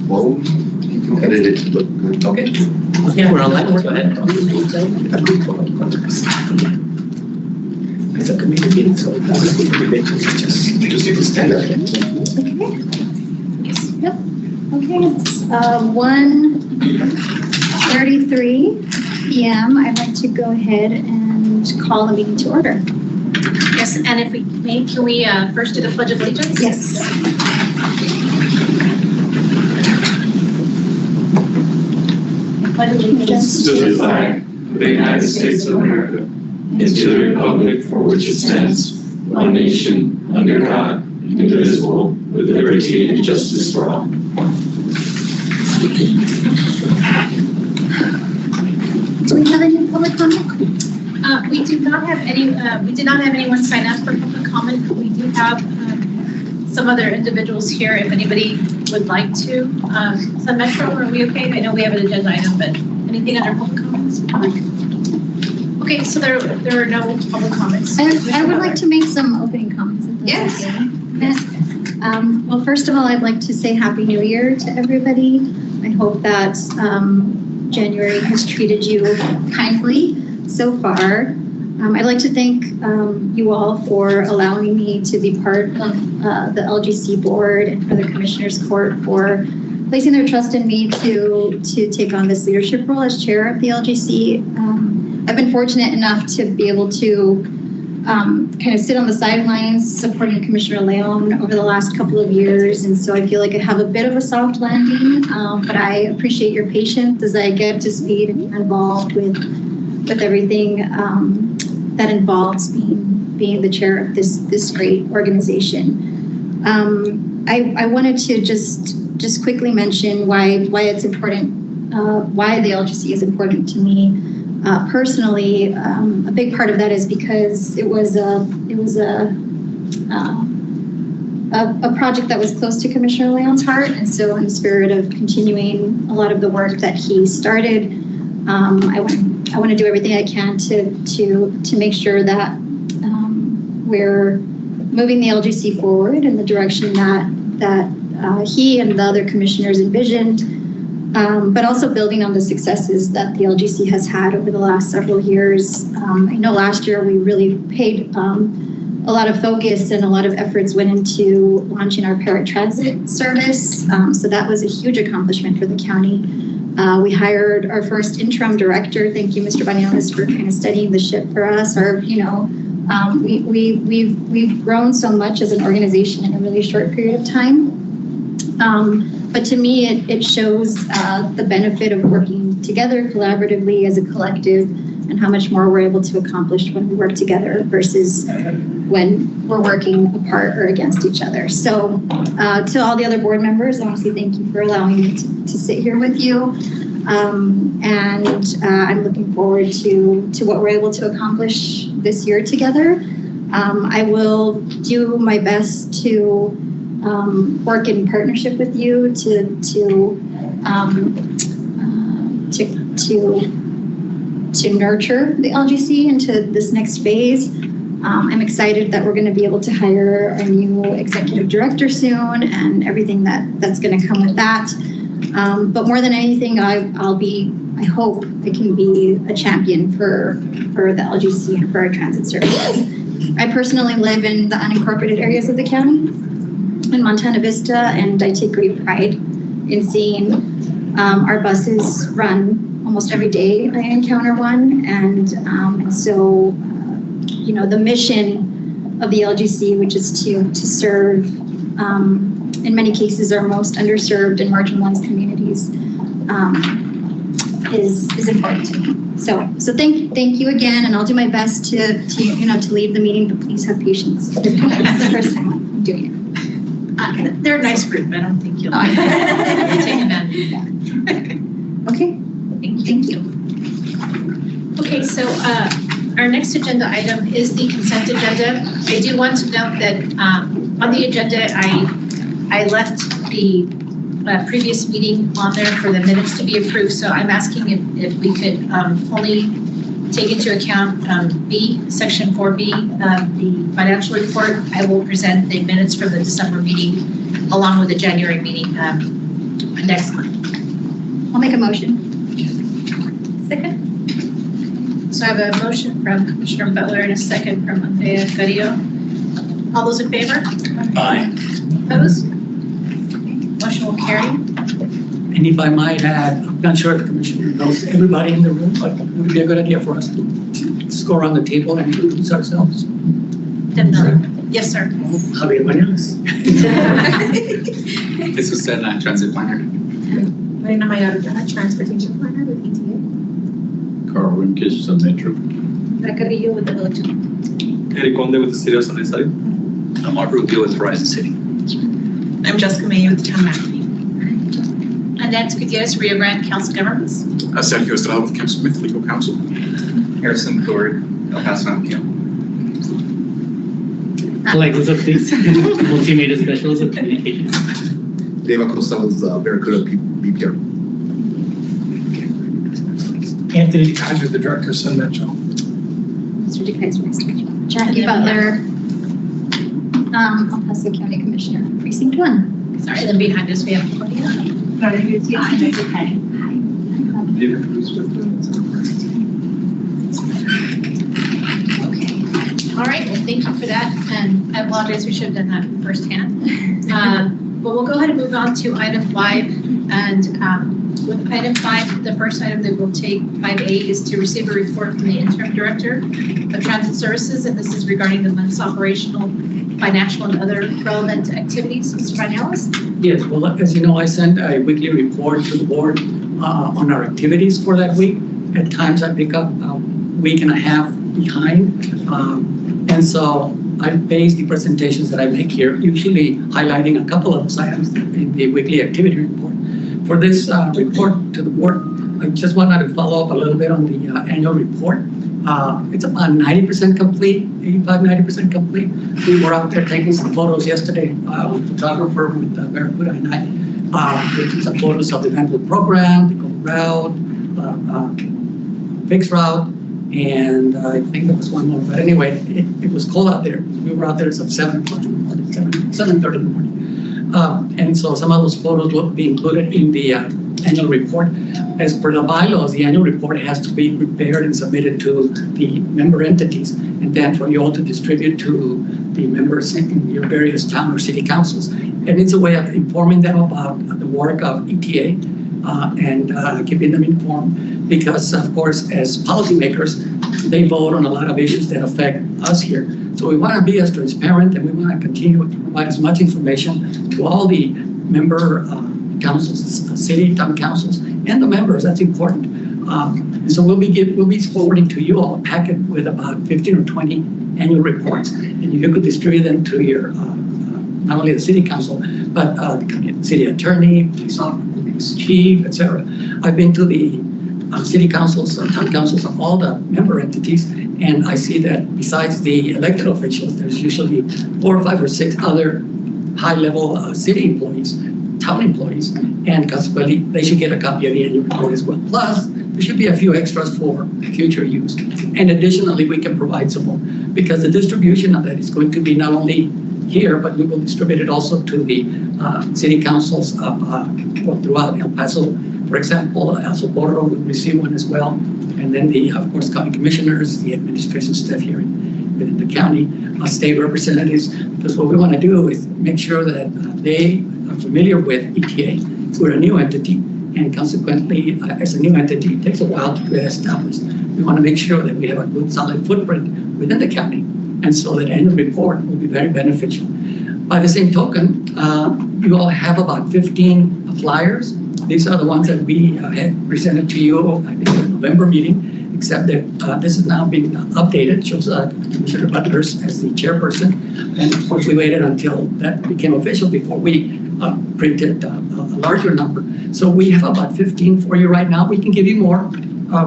phone. You can edit it to look good. Okay. Yeah, we're online. Go ahead. It's a committee meeting, so just you can stand up. Yep. Okay, it's 1:33 p.m. I'd like to go ahead and call the meeting to order. Yes, and if we may, can we first do the Pledge of Allegiance? Yes. Pledge of Allegiance to the flag of the United States of America, and to the republic for which it stands, one nation, under God, indivisible, with liberty and justice for all. Do we have any public comment? we did not have anyone sign up for public comment. We do have some other individuals here if anybody would like to. Sun Metro, are we okay? I know we have an agenda item, but anything under public comments? Okay, so there are no public comments. I would like to make some opening comments. Yes. Well, first of all, I'd like to say Happy New Year to everybody. I hope that January has treated you kindly so far. I'd like to thank you all for allowing me to be part of the LGC board and for the Commissioners Court for placing their trust in me to take on this leadership role as chair of the LGC. I've been fortunate enough to be able to kind of sit on the sidelines supporting Commissioner Leon over the last couple of years. And so I feel like I have a bit of a soft landing, but I appreciate your patience as I get to speed and involved with everything that involves being the chair of this great organization. I wanted to just quickly mention why it's important, why the LGC is important to me. Personally, a big part of that is because it was a project that was close to Commissioner Leon's heart, and so in the spirit of continuing a lot of the work that he started, I want to do everything I can to make sure that we're moving the LGC forward in the direction that he and the other commissioners envisioned. But also building on the successes that the LGC has had over the last several years. I know last year we really paid a lot of focus and a lot of efforts went into launching our paratransit service. So that was a huge accomplishment for the county. We hired our first interim director. Thank you, Mr. Banyones, for kind of steadying the ship for us. We've grown so much as an organization in a really short period of time. But to me, it shows the benefit of working together collaboratively as a collective and how much more we're able to accomplish when we work together versus when we're working apart or against each other. So to all the other board members, I want to say thank you for allowing me to sit here with you. And I'm looking forward to what we're able to accomplish this year together. I will do my best to work in partnership with you to nurture the LGC into this next phase. I'm excited that we're going to be able to hire a new executive director soon and everything that's going to come with that. But more than anything, I hope I can be a champion for the LGC and for our transit services. I personally live in the unincorporated areas of the county in Montana Vista, and I take great pride in seeing our buses run almost every day. I encounter one, and so the mission of the LGC, which is to serve, in many cases, our most underserved and marginalized communities, is important to me. So thank you again, and I'll do my best to lead the meeting, but please have patience. It's the first time I'm doing it. They're a nice group. I don't think you'll take advantage. Okay. Thank you. Okay, so our next agenda item is the consent agenda. I do want to note that on the agenda, I left the previous meeting on there for the minutes to be approved. So I'm asking if we could only take into account section 4B, the financial report. I will present the minutes from the December meeting along with the January meeting next month. I'll make a motion. Second. So I have a motion from Commissioner Butler and a second from Andrea Carrillo. All those in favor? Aye. Opposed? Motion will carry. And if I might add, I'm not sure if the commissioner knows everybody in the room, but it would be a good idea for us to just go around the table and introduce ourselves. Yes, sir. Javier Bañales. This is a transit planner. Marina Mayorga, transportation planner with ETA. Carl Rimkish, the Metro. Carrillo with the village. Eric Conde with the City of San Luis. I'm Mark Rubio with Horizon City. I'm Jessica Mayo with the town manager. Annette Gutierrez, Rio Grande Council Governments. Sergio Estrada with Camp Smith Legal Counsel. Harrison Ford, El Paso County. Like, what's up, please? Multimedia specialist of communications. Dave Acosta with Barracuda BPR. Anthony Condon, the director of Sun Metro. Mr. DeKaiser, nice to meet you. Jackie Butler, El Paso County Commissioner, Precinct 1. Sorry, then behind us we have Claudia. All right, well, thank you for that, and I apologize, we should have done that firsthand. But we'll go ahead and move on to item 5, and with item 5, the first item that we'll take, 5A, is to receive a report from the interim director of transit services, and this is regarding the month's operational, financial, and other relevant activities. Mr. Bañales? Yes, well, as you know, I send a weekly report to the board on our activities for that week. At times I pick up a week and a half behind. And so I base the presentations that I make here, usually highlighting a couple of those items in the weekly activity report. For this report to the board, I just wanted to follow up a little bit on the annual report. It's about 90% complete, 85, 90% complete. We were out there taking some photos yesterday with a photographer with Barracuda and I. Taking some photos of the Vanderbilt program, the gold route, fixed route, and I think there was one more. But anyway, it was cold out there. We were out there at 7:30 in the morning. And so some of those photos will be included in the annual report. As per the bylaws, the annual report has to be prepared and submitted to the member entities, and then for you all to distribute to the members in your various town or city councils. And it's a way of informing them about the work of ETA and keeping them informed. Because, of course, as policymakers, they vote on a lot of issues that affect us here. So we want to be as transparent, and we want to continue to provide as much information to all the member councils, city, town councils, and the members. That's important. And so we'll be forwarding to you all a packet with about 15 or 20 annual reports, and you could distribute them to your not only the city council, but the city attorney, police chief, etc. I've been to the city councils, town councils of all the member entities, and I see that besides the elected officials, there's usually 4 or 5 or 6 other high-level city employees, town employees, and consequently, they should get a copy of the annual report as well. Plus, there should be a few extras for future use. And additionally, we can provide some more, because the distribution of that is going to be not only here, but we will distribute it also to the city councils throughout El Paso. For example, El Socorro will receive one as well. And then of course, county commissioners, the administration staff here within the county, state representatives, because what we want to do is make sure that they are familiar with ETA. We're a new entity, and consequently, as a new entity, it takes a while to get established. We want to make sure that we have a good, solid footprint within the county, and so that annual report will be very beneficial. By the same token, you all have about 15 flyers. These are the ones that we had presented to you, I think, in the November meeting, except that this is now being updated. It shows Commissioner Butler as the chairperson. And of course, we waited until that became official before we printed a larger number. So we have about 15 for you right now. We can give you more.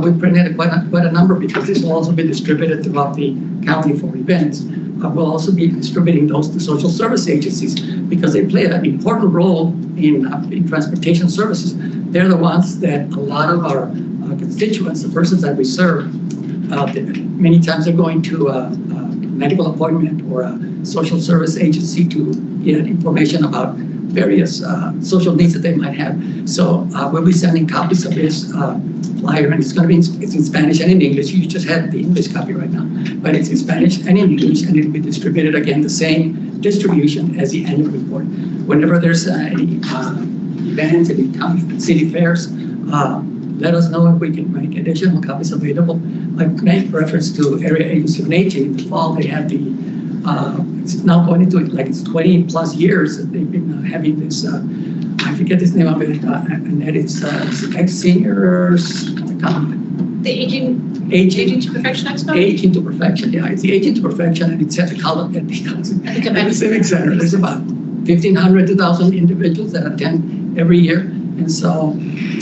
We printed quite a number, because this will also be distributed throughout the county for events. We'll also be distributing those to social service agencies, because they play an important role in transportation services. They're the ones that a lot of our constituents, the persons that we serve, many times they're going to a medical appointment or a social service agency to get information about various social needs that they might have. So we'll be sending copies of this flyer, and it's going to be it's in Spanish and in English. You just have the English copy right now, but it's in Spanish and in English, and it'll be distributed again the same distribution as the annual report. Whenever there's any events, any county city fairs, let us know if we can make additional copies available. I make reference to Area Agency on Aging. In the fall, they had the it's now going into like it's 20 plus years that they've been having this. I forget this name of it, and it's ex-seniors. The Aging to Perfection Expo? Aging to Perfection, yeah. It's the Aging to Perfection, and it's at the Civic Center. There's about 1,500 to 2,000 individuals that attend every year. And so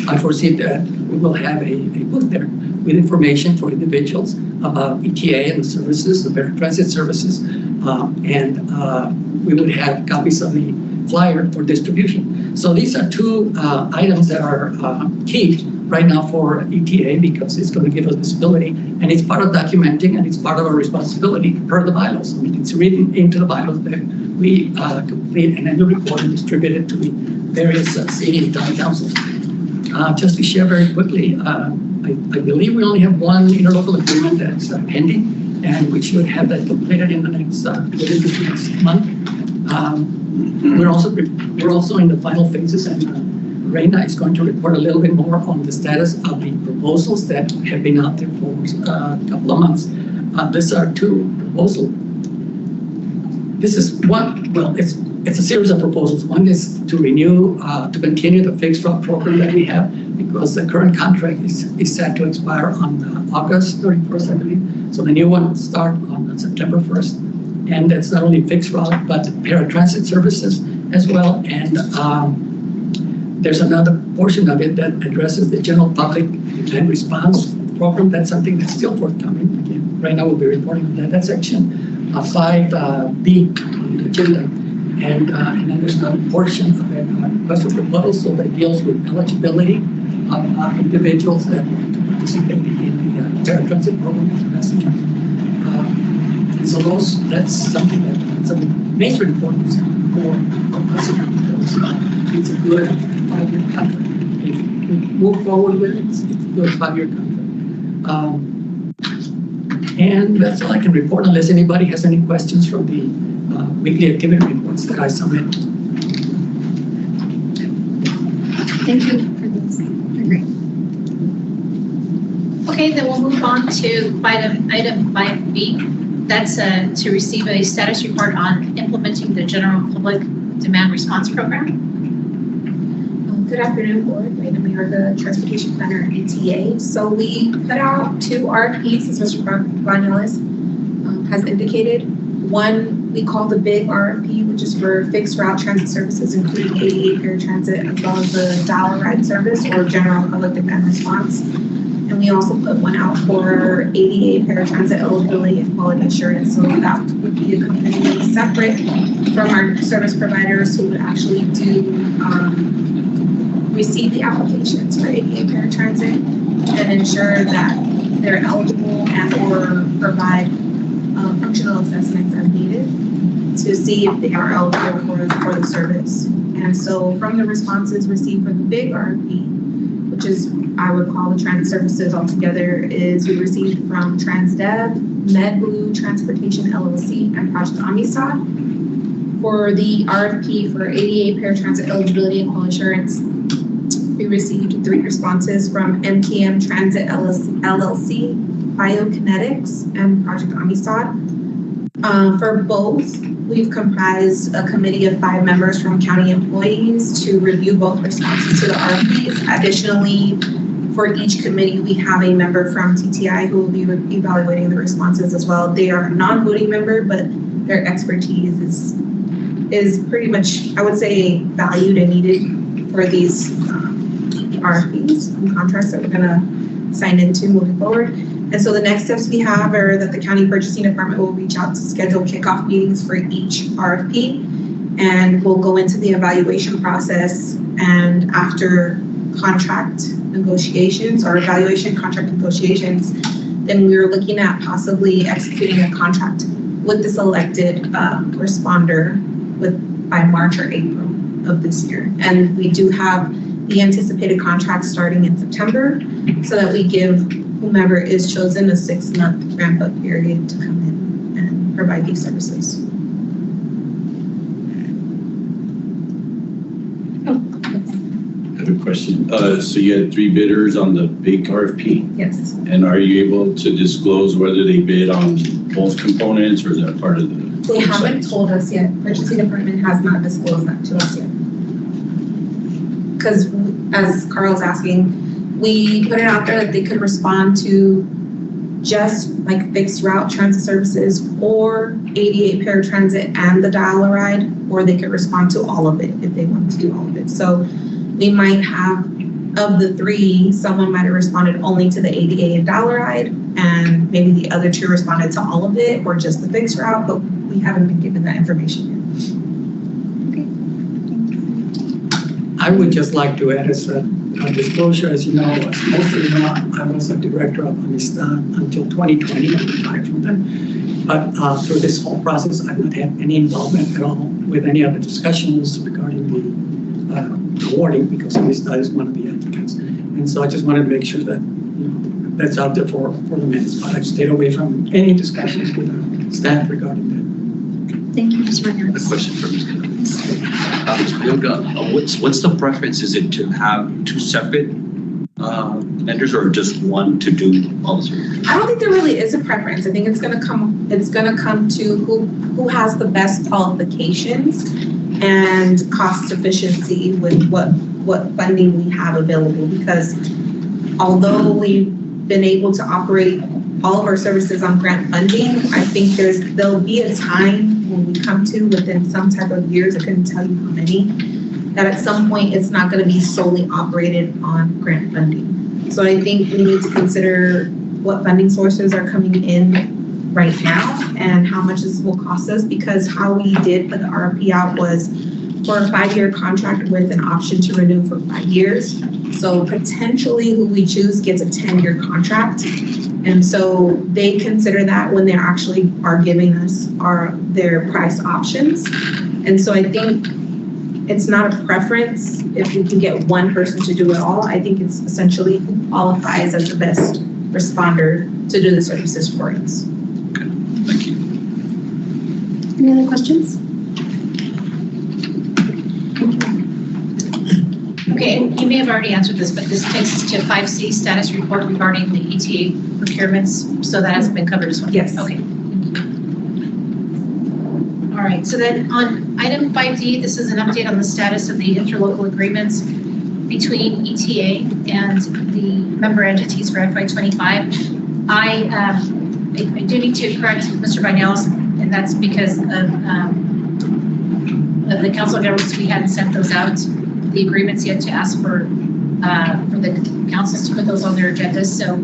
I foresee that we will have a book there with information for individuals about ETA and the services, the transit services, and we would have copies of the flyer for distribution. So these are two items that are key right now for ETA because it's going to give us visibility, and it's part of documenting, and it's part of our responsibility per the bylaws. I mean, it's written into the bylaws that we complete an annual report and distribute it to the various city and town councils. Just to share very quickly, I believe we only have one interlocal agreement that's pending, and we should have that completed in the next within the next month. We're also in the final phases, and Reina is going to report a little bit more on the status of the proposals that have been out there for a couple of months. These are two proposals. This is one, well, it's a series of proposals. One is to renew, to continue the fixed route program that we have, because the current contract is set to expire on August 31st, I believe. So the new one will start on September 1st. And that's not only fixed route, but paratransit services as well. And there's another portion of it that addresses the general public demand response program. That's something that's still forthcoming. Again, right now we'll be reporting on that. That's section 5B on the agenda. And then there's another portion of it, request for proposal, so that deals with eligibility of individuals that want to participate in the paratransit program as a messenger. And so that's something that's of major importance for us, because it's a good 5-year contract. If we move forward with it, it's a good 5-year contract. And that's all I can report, unless anybody has any questions from the weekly activity reports that I submit. Thank you for this. They're great. Okay, then we'll move on to item 5B. That's to receive a status report on implementing the general public demand response program. Good afternoon, board. My name is the transportation planner at ETA. So we put out 2 RFPs, as Mr. Vanellis has indicated. One we call the big RFP, which is for fixed route transit services, including 88 paratransit, as well as the dial ride service or general public demand response. And we also put one out for 88 paratransit eligibility and quality assurance. So that would be a completely separate from our service providers who would actually receive the applications for 88 paratransit and ensure that they're eligible and or provide functional assessments as needed to see if they are eligible for the service. And so from the responses received for the big RFP, which is I would call the transit services altogether, is we received from TransDev, MedBlue, Transportation LLC, and Project Amisad. For the RFP for 88 paratransit eligibility and quality assurance, we received 3 responses from MKM Transit LLC, Biokinetics, and Project Amisad. For both, we've comprised a committee of 5 members from county employees to review both responses to the RFPs. Additionally, for each committee, we have a member from TTI who will be evaluating the responses as well. They are a non-voting member, but their expertise is pretty much, I would say, valued and needed for these RFPs and contracts that we're gonna sign into moving forward. And so the next steps we have are that the county purchasing department will reach out to schedule kickoff meetings for each RFP, and we'll go into the evaluation process. And after contract negotiations or evaluation contract negotiations, then we were looking at possibly executing a contract with the selected responder by March or April. of this year. And we do have the anticipated contract starting in September so that we give whomever is chosen a 6-month ramp-up period to come in and provide these services. I have a question. So you had 3 bidders on the big RFP, Yes. and are you able to disclose whether they bid on both components, or is that part of the? They haven't told us yet. Purchasing department has not disclosed that to us yet. Because as Carl's asking, we put it out there that they could respond to just like fixed route transit services or 88 paratransit and the dial-a-ride, or they could respond to all of it if they want to do all of it. So we might have, of the 3, someone might have responded only to the 88 and dial-a-ride, and maybe the other 2 responded to all of it or just the fixed route, but we haven't been given that information yet. I would just like to add as a disclosure, as you know, as most of you know, I was a director of Amistad until 2020, I retired from them. But through this whole process, I've not had any involvement at all with any other discussions regarding the awarding, because Amistad is one of the applicants. And so I just wanted to make sure that, that's out there for the minutes, but I've stayed away from any discussions with the staff regarding that. Thank you, Mr. Ramirez. A question for Ms. Yoga, what's the preference? Is it to have 2 separate vendors or just one to do all the services? I don't think there really is a preference. I think it's gonna come to who has the best qualifications and cost efficiency with what funding we have available, because although we've been able to operate all of our services on grant funding, I think there'll be a time when we come to within some type of years, I couldn't tell you how many, that at some point it's not going to be solely operated on grant funding. So I think we need to consider what funding sources are coming in right now and how much this will cost us, because how we did put the RFP out was for a 5-year contract with an option to renew for 5 years. So potentially who we choose gets a 10-year contract. And so they consider that when they actually are giving us their price options. And so I think it's not a preference if we can get one person to do it all. I think it's essentially who qualifies as the best responder to do the services for us. Okay, thank you. Any other questions? Okay, and you may have already answered this, but this takes us to 5C, status report regarding the ETA procurements. So that hasn't been covered as well? Yes. Okay. All right, so then on item 5D, this is an update on the status of the interlocal agreements between ETA and the member entities for FY25. I do need to correct Mr. Vinales, and that's because of the Council of Governments. We hadn't sent those out, the agreements yet, to ask for the councils to put those on their agendas. So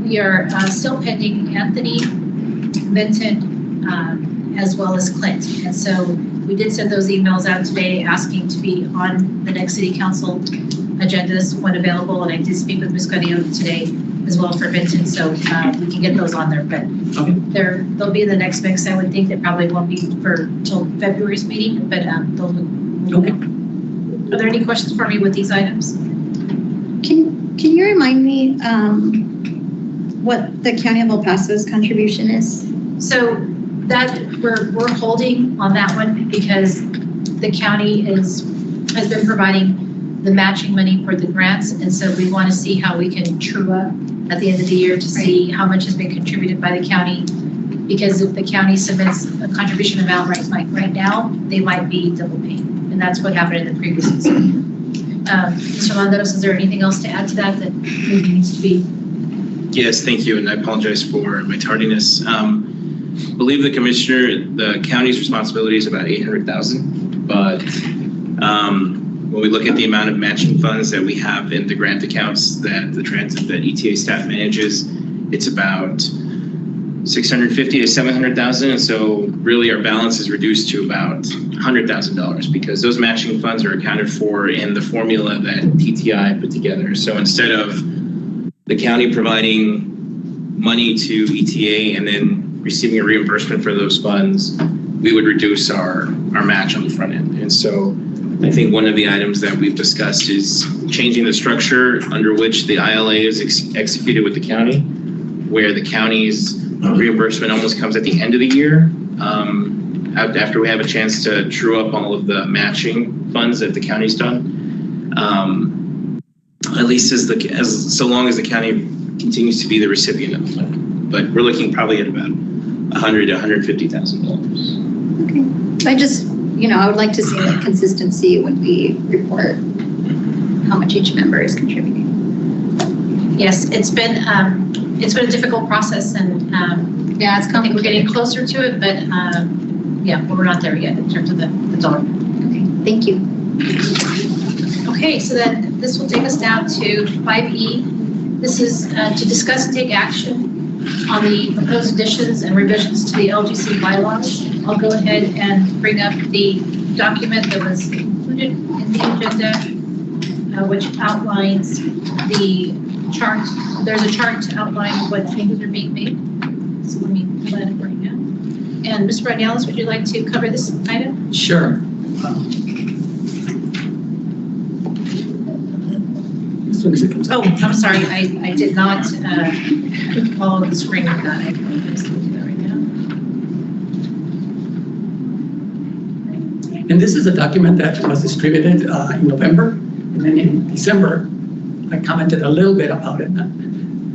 we are still pending Anthony, Benton, as well as Clint. And so we did send those emails out today asking to be on the next city council agendas when available. And I did speak with Ms. Guadillo today as well for Benton. So we can get those on there, but Okay. they'll be in the next mix. I would think they probably won't be till February's meeting, but they'll Okay. Are there any questions for me with these items? Can you remind me what the County of El Paso's contribution is? So that we're holding on that one because the county has been providing the matching money for the grants, and so we want to see how we can true up at the end of the year to see how much has been contributed by the county. Because if the county submits a contribution amount right now, they might be double paying, and that's what happened in the previous one. Mr. Landeros, is there anything else to add to that maybe needs to be? Yes, thank you, and I apologize for my tardiness. Believe the commissioner, the county's responsibility is about $800,000, but when we look at the amount of matching funds that we have in the grant accounts that the transit that ETA staff manages, it's about 650 to 700,000, and so really our balance is reduced to about $100,000 because those matching funds are accounted for in the formula that TTI put together. So instead of the county providing money to ETA and then receiving a reimbursement for those funds, we would reduce our match on the front end. And so I think one of the items that we've discussed is changing the structure under which the ILA is executed with the county, where the county's reimbursement almost comes at the end of the year, after we have a chance to true up all of the matching funds that the county's done. At least so long as the county continues to be the recipient of the money. But we're looking probably at about $100,000 to $150,000. Okay. So I just, I would like to see that consistency when we report how much each member is contributing. Yes, it's been a difficult process, and Yeah, it's I think we're getting complicated. closer to it, but yeah, we're not there yet in terms of the dollar. Okay, thank you. Okay, so then this will take us down to 5E. This is to discuss and take action on the proposed additions and revisions to the LGC bylaws. I'll go ahead and bring up the document that was included in the agenda, which outlines the chart. There's a chart to outline what changes are being made. So let me pull that up right now. And Ms. Brunellis, would you like to cover this item? Sure. As soon as it comes Oh, up. I'm sorry, I did not follow the screen with that. I apologize. Let me do that right now. And this is a document that was distributed in November, and then in December, I commented a little bit about it.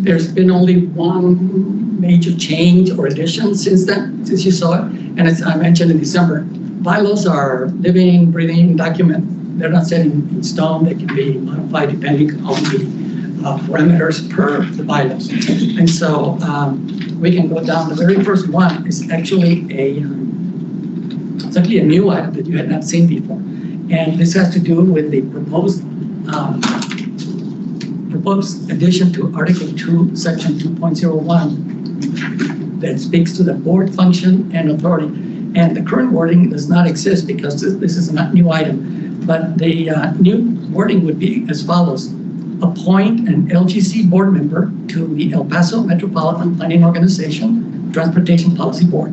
There's been only one major change or addition since then, since you saw it. And as I mentioned in December, bylaws are living, breathing document. They're not set in stone. They can be modified depending on the parameters per the bylaws. And so we can go down. The very first one is actually a new item that you had not seen before. And this has to do with the proposed addition to Article 2, Section 2.01 that speaks to the board function and authority. And the current wording does not exist because this is not new item. But the new wording would be as follows. Appoint an LGC board member to the El Paso Metropolitan Planning Organization Transportation Policy Board.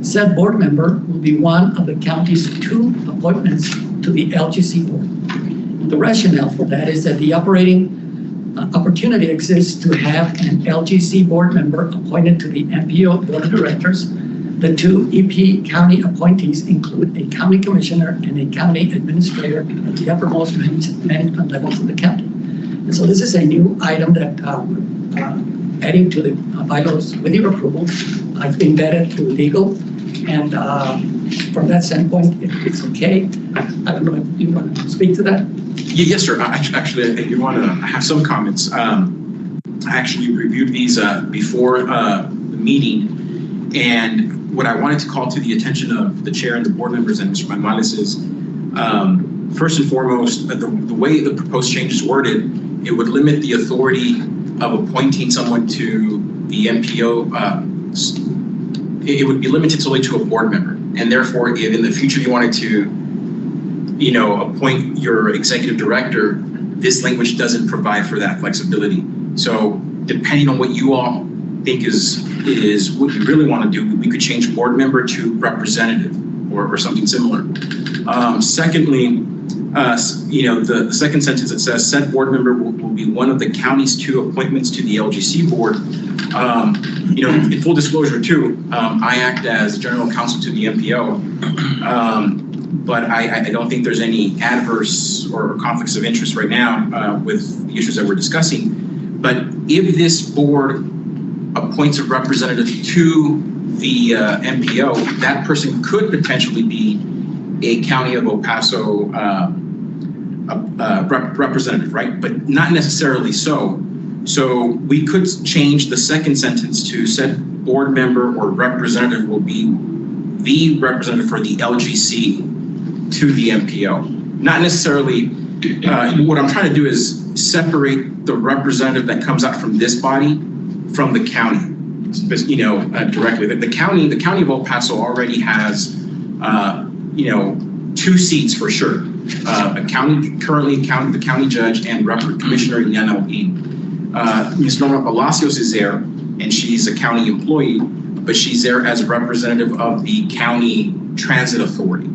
Said board member will be one of the county's 2 appointments to the LGC board. The rationale for that is that the opportunity exists to have an LGC board member appointed to the MPO board of directors. The 2 EP county appointees include a county commissioner and a county administrator at the uppermost management levels of the county. And so this is a new item that adding to the bylaws with your approval. I've been vetted through legal, and from that standpoint, it's okay. I don't know if you want to speak to that. Yes, sir. Actually, I think I have some comments. I actually reviewed these before the meeting, and what I wanted to call to the attention of the chair and the board members and Mr. Manuelis is, first and foremost, the way the proposed change is worded, it would limit the authority of appointing someone to the MPO. It would be limited solely to a board member, and therefore, if in the future you wanted to, appoint your executive director, this language doesn't provide for that flexibility. So, depending on what you all think is what you really want to do, we could change board member to representative or something similar. Secondly, the second sentence that says said board member will be one of the county's 2 appointments to the LGC board. In full disclosure too, I act as general counsel to the MPO, but I don't think there's any adverse or conflicts of interest right now with the issues that we're discussing. But if this board appoints a representative to the MPO, that person could potentially be a County of El Paso representative, right? But not necessarily so. So we could change the second sentence to said board member or representative will be the representative for the LGC to the MPO. Not necessarily, what I'm trying to do is separate the representative that comes out from this body from the county, directly. The county of El Paso already has, 2 seats for sure. The county judge and commissioner in NLE. Ms. Norma Palacios is there, and she's a county employee, but she's there as a representative of the county transit authority.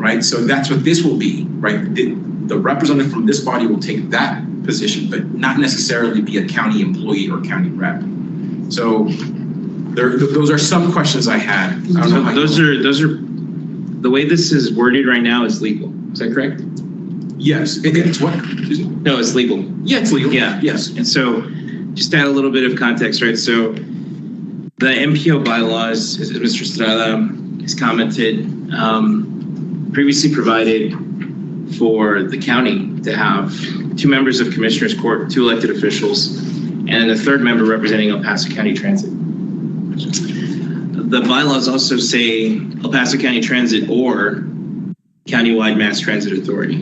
right? So that's what this will be, right? The representative from this body will take that position, but not necessarily be a county employee or county rep. So those are some questions I had. I don't know how Those are, the way this is worded right now is legal. Is that correct? Yes, it's what? Excuse me? No, it's legal. Yeah, it's legal. Yeah. Yes. And so just to add a little bit of context, right? So the MPO bylaws, as Mr. Estrada has commented, previously provided for the county to have 2 members of Commissioners Court, 2 elected officials, and a 3rd member representing El Paso County Transit. The bylaws also say El Paso County Transit or Countywide Mass Transit Authority.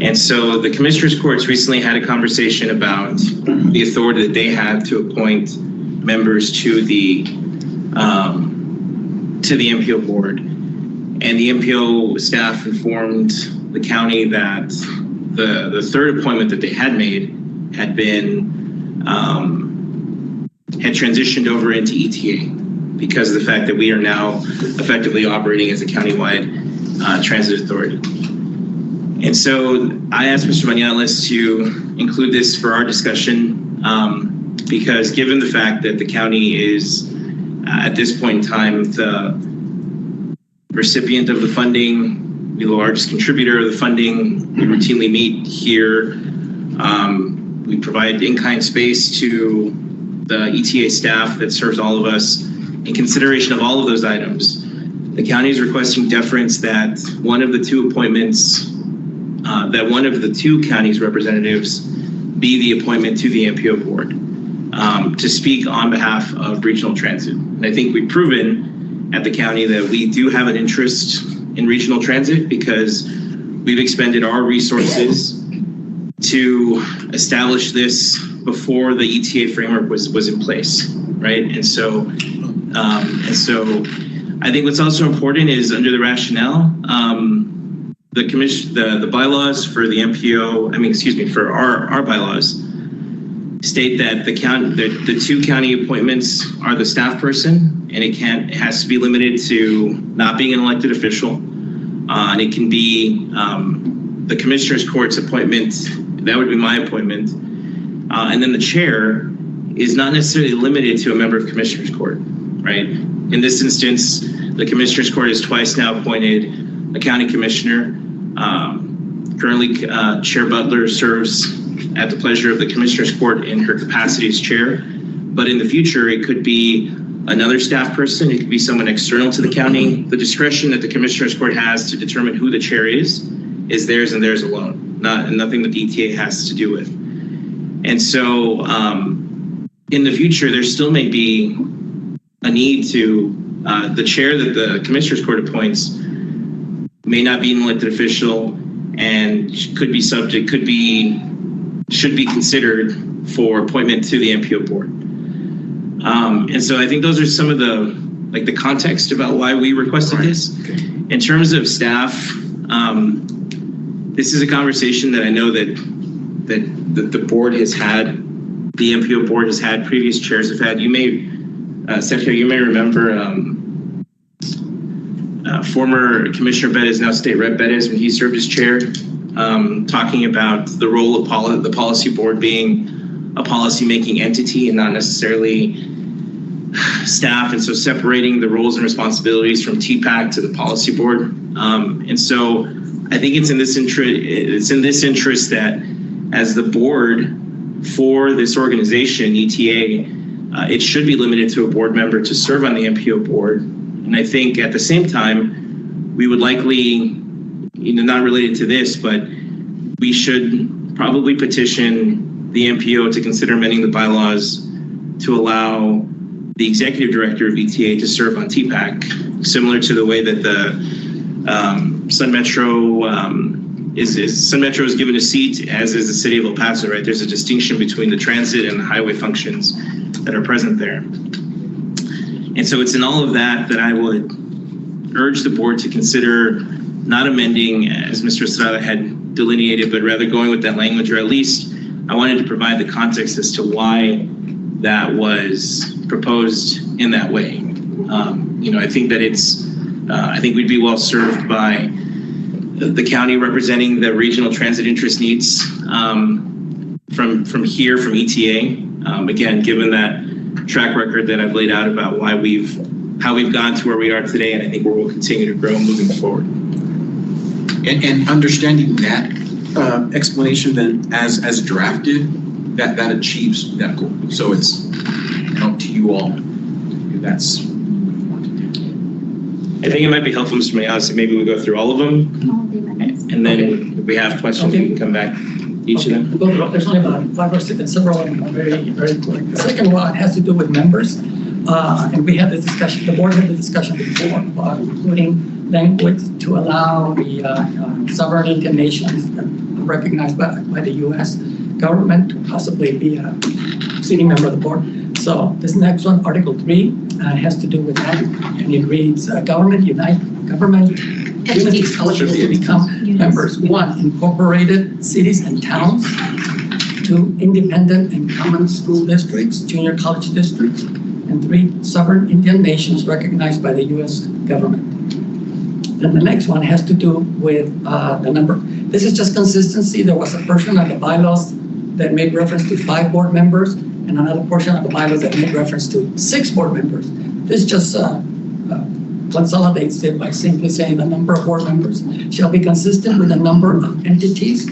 And so the Commissioners Courts recently had a conversation about the authority that they have to appoint members to the MPO board. And the MPO staff informed the county that the 3rd appointment that they had made had been had transitioned over into ETA because of the fact that we are now effectively operating as a countywide transit authority. And so I asked Mr. Mañales to include this for our discussion because given the fact that the county is at this point in time the recipient of the funding, the largest contributor of the funding, we routinely meet here. We provide in-kind space to the ETA staff that serves all of us. In consideration of all of those items, the county is requesting deference that one of the 2 appointments, that one of the 2 counties representatives be the appointment to the MPO board to speak on behalf of regional transit. And I think we've proven at the county that we do have an interest in regional transit because we've expended our resources to establish this before the ETA framework was in place, right? And so I think what's also important is under the rationale, the bylaws for the MPO, for our bylaws state that the 2 county appointments are the staff person, and it has to be limited to not being an elected official, and it can be the Commissioner's Court's appointment. That would be my appointment, and then the chair is not necessarily limited to a member of Commissioner's Court, right? In this instance, the Commissioner's Court has twice now appointed a county commissioner. Currently, Chair Butler serves at the pleasure of the Commissioner's Court in her capacity as chair. But in the future, it could be another staff person. It could be someone external to the county. The discretion that the Commissioner's Court has to determine who the chair is theirs and theirs alone, nothing that the ETA has to do with. And so in the future, there still may be a need to, the chair that the Commissioner's Court appoints may not be an elected official and should be considered for appointment to the MPO board. And so I think those are some of the context about why we requested this. In terms of staff, this is a conversation that I know that the board has had, the MPO board has had, previous chairs have had. You may, Secretary, you may remember former Commissioner Bettis, now State Rep Bettis, when he served as chair, talking about the role of the policy board being a policy-making entity and not necessarily staff, and so separating the roles and responsibilities from TPAC to the policy board. And so I think it's in this interest that as the board for this organization, ETA, it should be limited to a board member to serve on the MPO board. And I think at the same time, we would likely, not related to this, but we should probably petition the MPO to consider amending the bylaws to allow the executive director of ETA to serve on TPAC, similar to the way that the Sun Metro Sun Metro is given a seat, as is the city of El Paso, right? There's a distinction between the transit and the highway functions that are present there. And so it's in all of that that I would urge the board to consider not amending, as Mr. Estrada had delineated, but rather going with that language, or at least I wanted to provide the context as to why that was proposed in that way. I think that I think we'd be well served by the county representing the regional transit interest needs from here, from ETA. Again, given that track record that I've laid out about how we've gone to where we are today, and I think where we'll continue to grow moving forward. And understanding that explanation then as drafted, that achieves that goal. So it's up to you all. That's. I think it might be helpful, Mr. Mayaz, if maybe we go through all of them, All the amendments. and then if we have questions, we can come back each of them. There's only about 5 or 6, and several of them are very, very quick. The second one has to do with members. And we had this discussion, the board had the discussion before about including language to allow the sovereign Indian nations recognized by the U.S. government to possibly be a sitting member of the board. So this next one, Article 3, has to do with that, and it reads, government entities eligible to become members. 1, incorporated cities and towns. 2, independent and common school districts, junior college districts. And 3, sovereign Indian nations recognized by the U.S. government. Then the next one has to do with the number. This is just consistency. There was a portion of the bylaws that made reference to 5 board members, and another portion of the bylaws that made reference to 6 board members. This just consolidates it by simply saying the number of board members shall be consistent with the number of entities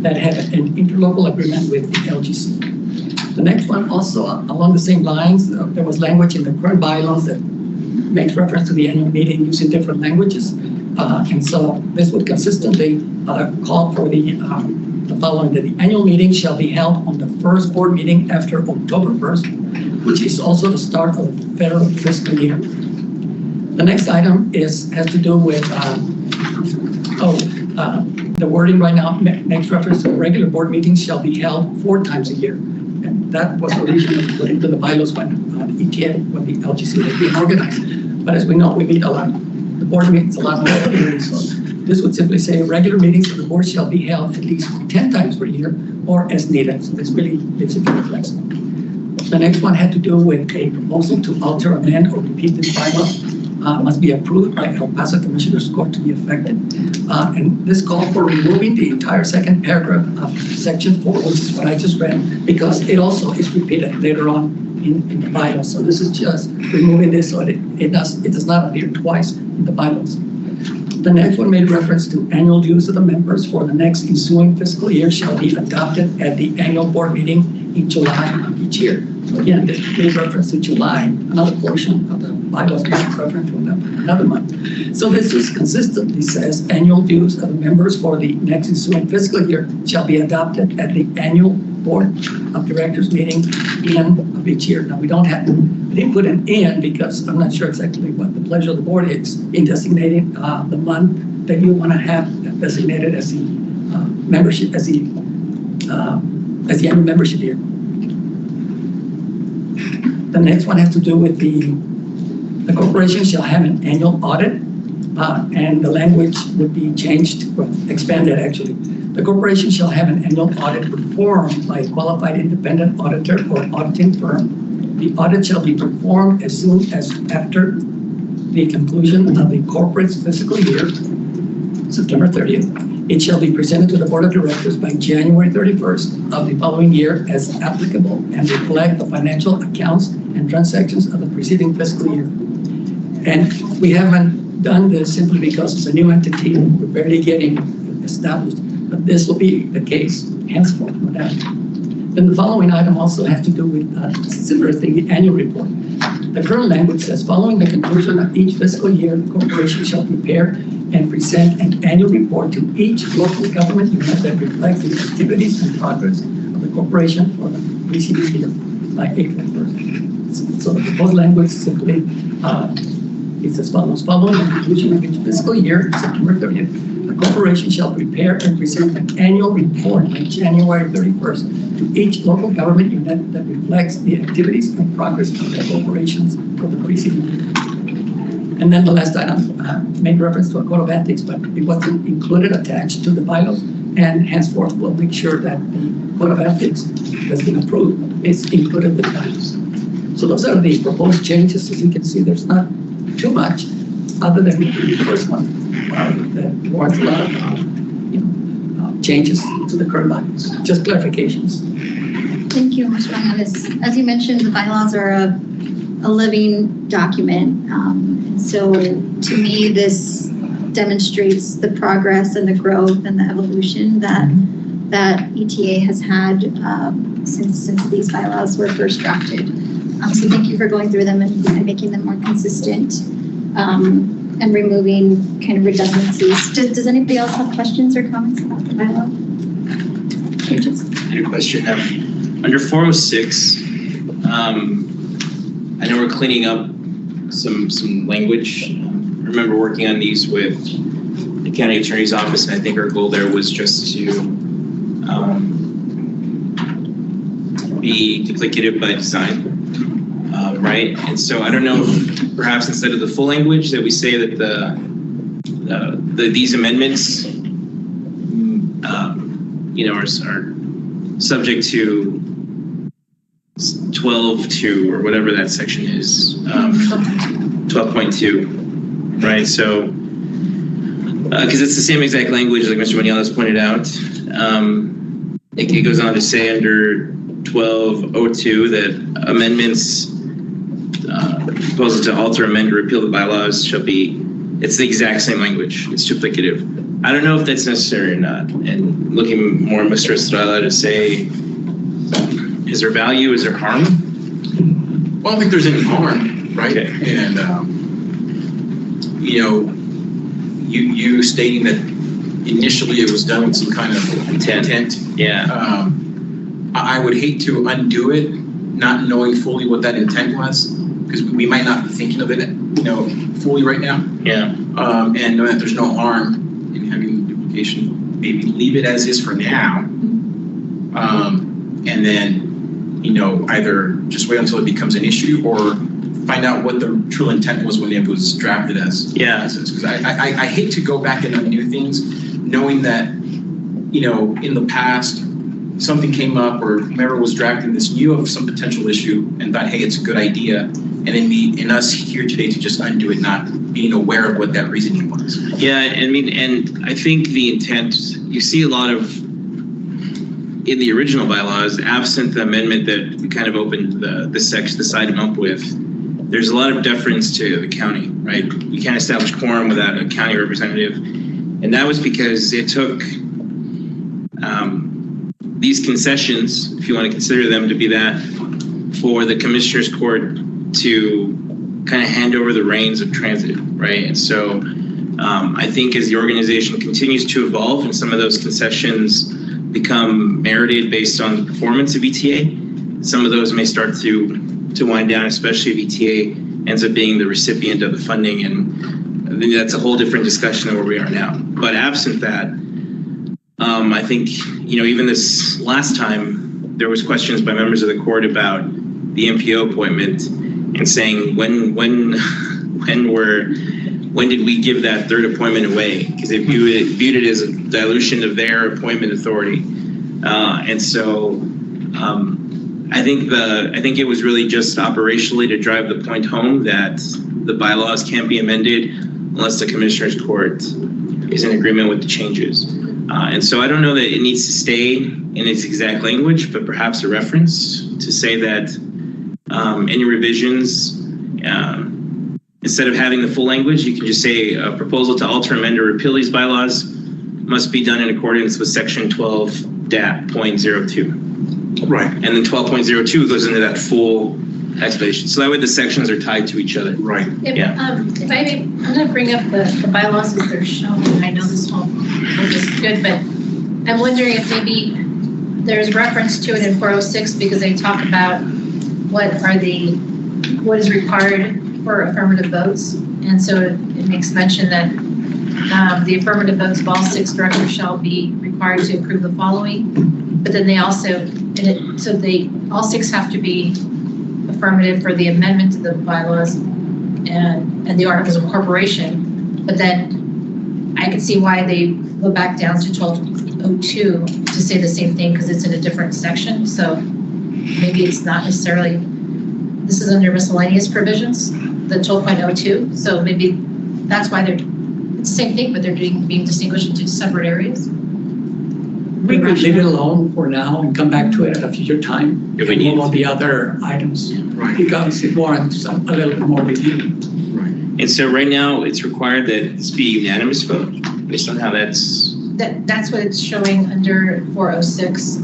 that have an interlocal agreement with the LGC. The next one also along the same lines, there was language in the current bylaws that makes reference to the annual meeting using different languages. And so this would consistently call for the following, that the annual meeting shall be held on the first board meeting after October 1st, which is also the start of the federal fiscal year. The next item has to do with, the wording right now makes reference to regular board meetings shall be held 4 times a year. And that was originally put into the bylaws when the ETA, when the LGC was being organized. But as we know, we meet a lot. The board meets a lot more regularly. So this would simply say regular meetings of the board shall be held at least 10 times per year or as needed. So this really makes it very flexible. The next one had to do with a proposal to alter, amend, or repeat this bylaw. Must be approved by El Paso Commissioners Court to be effective. And this called for removing the entire second paragraph of section 4, which is what I just read, because it also is repeated later on in the bylaws. So this is just removing this so it does not appear twice in the bylaws. The next one made reference to annual dues of the members for the next ensuing fiscal year shall be adopted at the annual board meeting in July of each year. So again, this made reference to July, another portion of the bylaws made reference to another month. So this is consistently says annual dues of the members for the next ensuing fiscal year shall be adopted at the annual board of directors meeting of each year. Now we didn't put an "in" because I'm not sure exactly what the pleasure of the board is in designating the month that you want to have designated as the membership, as the annual membership year. The next one has to do with the corporation shall have an annual audit, and the language would be changed, well, expanded actually. The corporation shall have an annual audit performed by a qualified independent auditor or auditing firm. The audit shall be performed as soon as after the conclusion of the corporate's fiscal year, September 30th. It shall be presented to the board of directors by January 31st of the following year as applicable and reflect the financial accounts and transactions of the preceding fiscal year. And we haven't done this simply because it's a new entity. We're barely getting established, but this will be the case henceforth. Then the following item also has to do with a similar thing, the annual report. The current language says, following the conclusion of each fiscal year, the corporation shall prepare and present an annual report to each local government unit that reflects the activities and progress of the corporation for the preceding year by April 1st. So the proposed language simply is as follows. Following the conclusion of each fiscal year, September 30th, the corporation shall prepare and present an annual report by January 31st to each local government unit that reflects the activities and progress of the corporations for the preceding year. And then the last item made reference to a code of ethics, but it wasn't included attached to the bylaws, and henceforth we'll make sure that the code of ethics that's been approved is included with that. So those are the proposed changes. As you can see, there's not too much other than the first one. that warrants a lot of, changes to the current bylaws, just clarifications. Thank you, Mr. Hernandez. As you mentioned, the bylaws are a living document. And so to me, this demonstrates the progress and the growth and the evolution that ETA has had since these bylaws were first drafted. So thank you for going through them and making them more consistent and removing kind of redundancies. Does anybody else have questions or comments about the bylaw changes? I had a question. Under 406, I know we're cleaning up some language. I remember working on these with the county attorney's office, and I think our goal there was just to be duplicative by design, right? And so I don't know if perhaps instead of the full language that we say that these amendments, are subject to 12.2 or whatever that section is, 12.2, right? So, because it's the same exact language like Mr. Bonilla has pointed out. It goes on to say under 12.02 that amendments, proposals to alter, amend, or repeal the bylaws shall be, it's the exact same language. It's duplicative. I don't know if that's necessary or not. And looking more at Mr. Estrada to say, is there value? Is there harm? Well, I don't think there's any harm, right? Okay. And, you stating that initially it was done with some kind of intent. Yeah. I would hate to undo it, not knowing fully what that intent was, because we might not be thinking of it, fully right now. Yeah. And know that there's no harm in having duplication. Maybe leave it as is for now, and then either just wait until it becomes an issue or find out what the true intent was when it was drafted as. Yeah. Because I hate to go back and undo things, knowing that in the past something came up or whomever was drafting this knew of some potential issue and thought, hey, it's a good idea, and then us here today to just undo it, not being aware of what that reasoning was. Yeah, and I think the intent, you see a lot of, in the original bylaws, absent the amendment that we kind of opened this item up with, there's a lot of deference to the county, right? You can't establish quorum without a county representative. And that was because it took these concessions, if you want to consider them to be that, for the Commissioner's Court to kind of hand over the reins of transit, right? And so I think as the organization continues to evolve and some of those concessions become merited based on the performance of ETA, some of those may start to wind down, especially if ETA ends up being the recipient of the funding. And I think that's a whole different discussion than where we are now. But absent that, I think, even this last time, there was questions by members of the court about the MPO appointment and saying when did we give that third appointment away? Because they viewed it as a dilution of their appointment authority. And so I think it was really just operationally to drive the point home that the bylaws can't be amended unless the Commissioner's Court is in agreement with the changes. And so I don't know that it needs to stay in its exact language, but perhaps a reference to say that any revisions, instead of having the full language, you can just say a proposal to alter, amend, or repeal these bylaws must be done in accordance with section 12.02. Right. And then 12.02 goes into that full explanation. So that way the sections are tied to each other. Right. If I may, I'm going to bring up the bylaws as they're shown. I know this won't is good, but I'm wondering if maybe there's reference to it in 406 because they talk about what is required for affirmative votes. And so it makes mention that the affirmative votes of all 6 directors shall be required to approve the following. But then they also, all 6 have to be affirmative for the amendment to the bylaws and the articles of incorporation. But then I can see why they go back down to 12.02 to say the same thing because it's in a different section. So maybe it's not necessarily, this is under miscellaneous provisions, the 12.02. So maybe that's why it's the same thing, but they're being distinguished into separate areas. We could leave it alone for now and come back to it at a future time. If we need all to. the other items, Right. because it warrants a little bit more review. And so right now, it's required that this be unanimous vote, based on how that's, That's what it's showing under 406.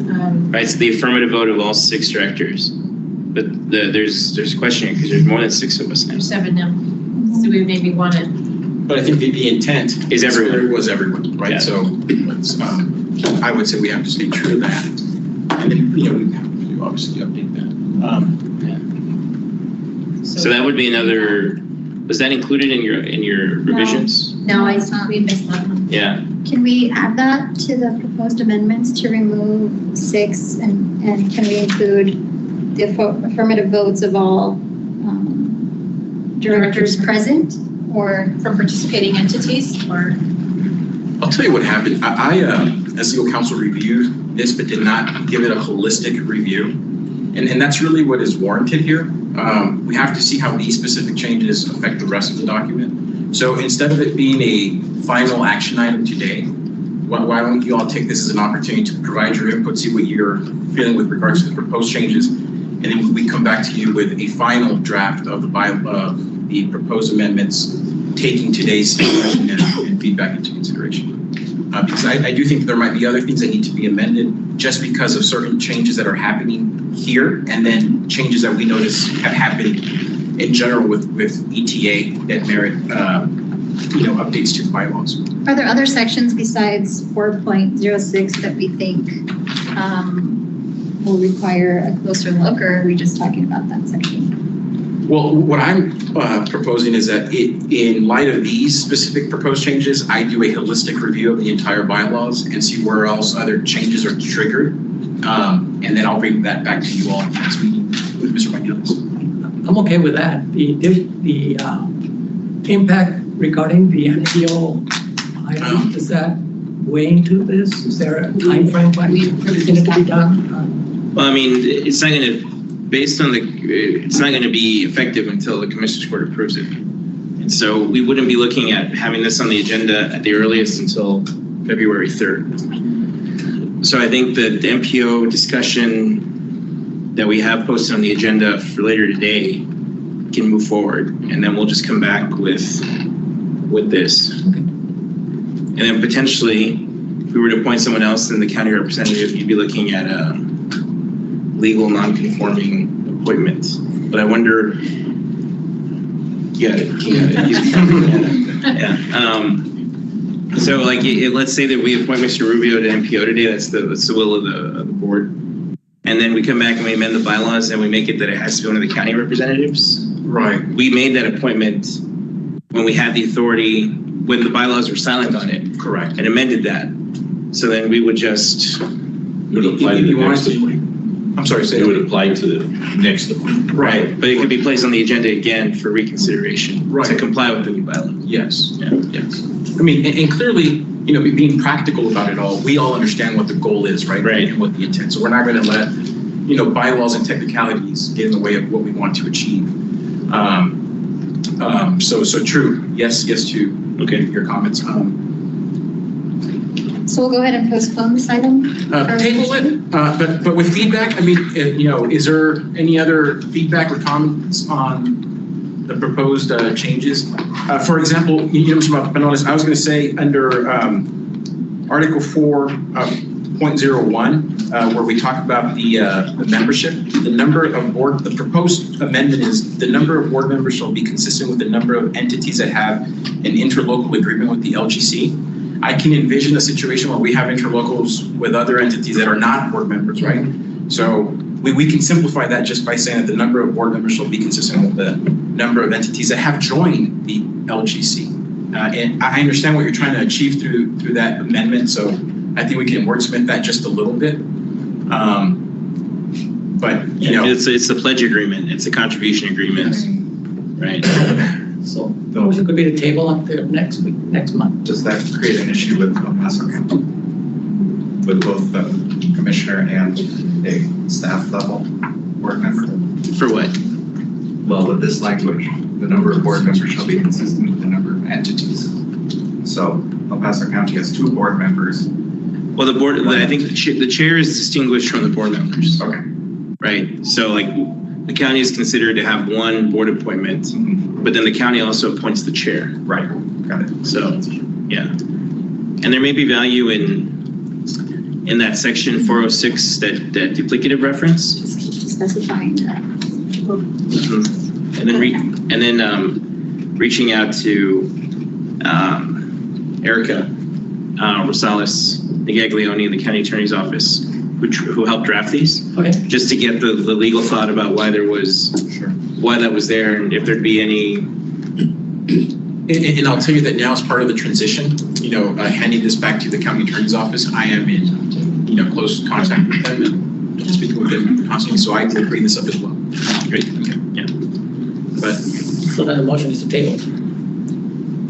right, it's the affirmative vote of all 6 directors. But there's a question here, because there's more than 6 of us now. There's 7 now. So we maybe want to. But I think the intent Is everyone. was everyone, right? Yeah. So let's, I would say we have to stay true to that. And then, we have to obviously update that. So that would be another, was that included in your revisions? No, I saw. We missed that one. Yeah, Can we add that to the proposed amendments to remove 6 and can we include the affirmative votes of all directors present or? From participating entities or? I'll tell you what happened. I as legal counsel, reviewed this, but did not give it a holistic review. And that's really what is warranted here. We have to see how these specific changes affect the rest of the document. So instead of it being a final action item today, why don't you all take this as an opportunity to provide your input, see what you're feeling with regards to the proposed changes, and then we come back to you with a final draft of the proposed amendments, taking today's discussion and feedback into consideration. Because I do think there might be other things that need to be amended just because of certain changes that are happening here, and then changes that we notice have happened in general with ETA that merit updates to the bylaws. Are there other sections besides 4.06 that we think will require a closer look, or are we just talking about that section? Well, what I'm proposing is that in light of these specific proposed changes, I do a holistic review of the entire bylaws and see where else other changes are triggered. And then I'll bring that back to you all next meeting with Mr. McGillis. I'm okay with that. The impact regarding the NPO item, does that weigh into this? Is there a timeframe when everything is to be done? well, I mean, it's not gonna, based on it's not gonna be effective until the Commissioners Court approves it. And so we wouldn't be looking at having this on the agenda at the earliest until February 3rd. So I think that the MPO discussion that we have posted on the agenda for later today can move forward, and then we'll just come back with this. Okay. And then potentially, if we were to appoint someone else in the county representative, you'd be looking at a legal non-conforming appointment. But I wonder, yeah. So like, let's say that we appoint Mr. Rubio to MPO today, that's the will of the board. And then we come back and we amend the bylaws and we make it that it has to be one of the county representatives. Right. We made that appointment when we had the authority, when the bylaws were silent on it. Correct. And amended that. So then we would just. It would apply to the next appointment. I'm sorry, say It would apply to the next appointment. Right, but it could be placed on the agenda again for reconsideration. Right. To comply with the new bylaw. Yes. Yeah. Yes. I mean, and clearly, being practical about it all, we all understand what the goal is, right? Right. And what the intent. So we're not going to let, bylaws and technicalities get in the way of what we want to achieve. So true. Yes to your comments. So we'll go ahead and postpone this item? Table it, but with feedback, I mean, is there any other feedback or comments on the proposed changes? For example, Mr. Manolis, I was going to say under Article 4.01, where we talk about the membership, the proposed amendment is the number of board members shall be consistent with the number of entities that have an interlocal agreement with the LGC. I can envision a situation where we have interlocals with other entities that are not board members, right? So we can simplify that just by saying that the number of board members shall be consistent with the number of entities that have joined the LGC. And I understand what you're trying to achieve through that amendment, so I think we can wordsmith that just a little bit. But It's the pledge agreement, it's a contribution agreement, right? So the motion could be to table up there next month. Does that create an issue with Paso County? With both the commissioner and a staff level board member? For what? Well, with this language, the number of board members shall be consistent with the number of entities. So El Paso County has 2 board members. Well, the board, I think the chair is distinguished from the board members. Okay. Right. So like the county is considered to have 1 board appointment, but then the county also appoints the chair. Right. Got it. So, yeah. And there may be value in that section 406, that duplicative reference. Just specifying that. And then reaching out to Erica Rosales Gaglione in the county attorney's office, who helped draft these, Okay. just to get the legal thought about why that was there, and if there'd be any. And I'll tell you that now as part of the transition, handing this back to the county attorney's office, I am in, close contact with them and speaking with them constantly, so I will bring this up as well. Great. Okay. Yeah. But So then the motion is to table.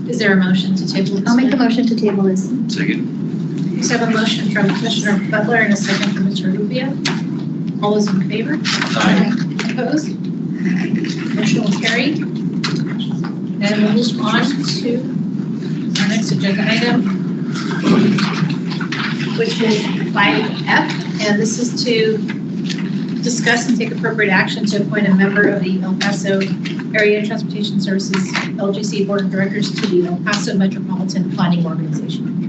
Is there a motion to table this? I'll make a motion to table this. second. We have a motion from Commissioner Butler and a second from Mr. Rubio. All those in favor? Aye. Opposed? Motion will carry. And we'll move on to our next agenda item, which is 5F, and this is to discuss and take appropriate action to appoint a member of the El Paso Area Transportation Services LGC Board of Directors to the El Paso Metropolitan Planning Organization.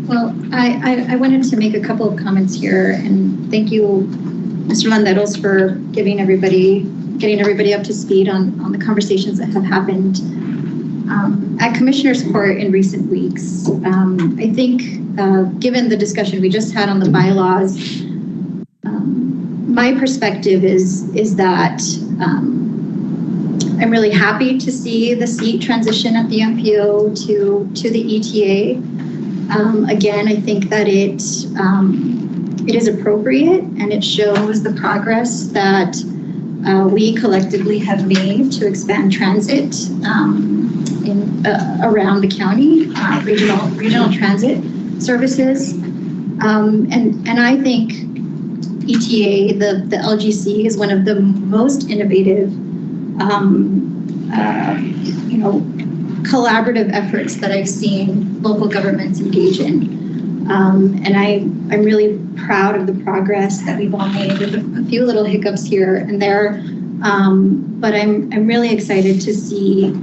Well, I wanted to make a couple of comments here, and thank you, Mr. Landeros, for getting everybody up to speed on the conversations that have happened at Commissioner's Court in recent weeks. I think, given the discussion we just had on the bylaws, my perspective is that I'm really happy to see the seat transition at the MPO to the ETA. Again, I think that it is appropriate, and it shows the progress that we collectively have made to expand transit around the county, regional transit services. And I think ETA, the LGC, is one of the most innovative, collaborative efforts that I've seen local governments engage in. And I'm really proud of the progress that we've all made, with a few little hiccups here and there. But I'm really excited to see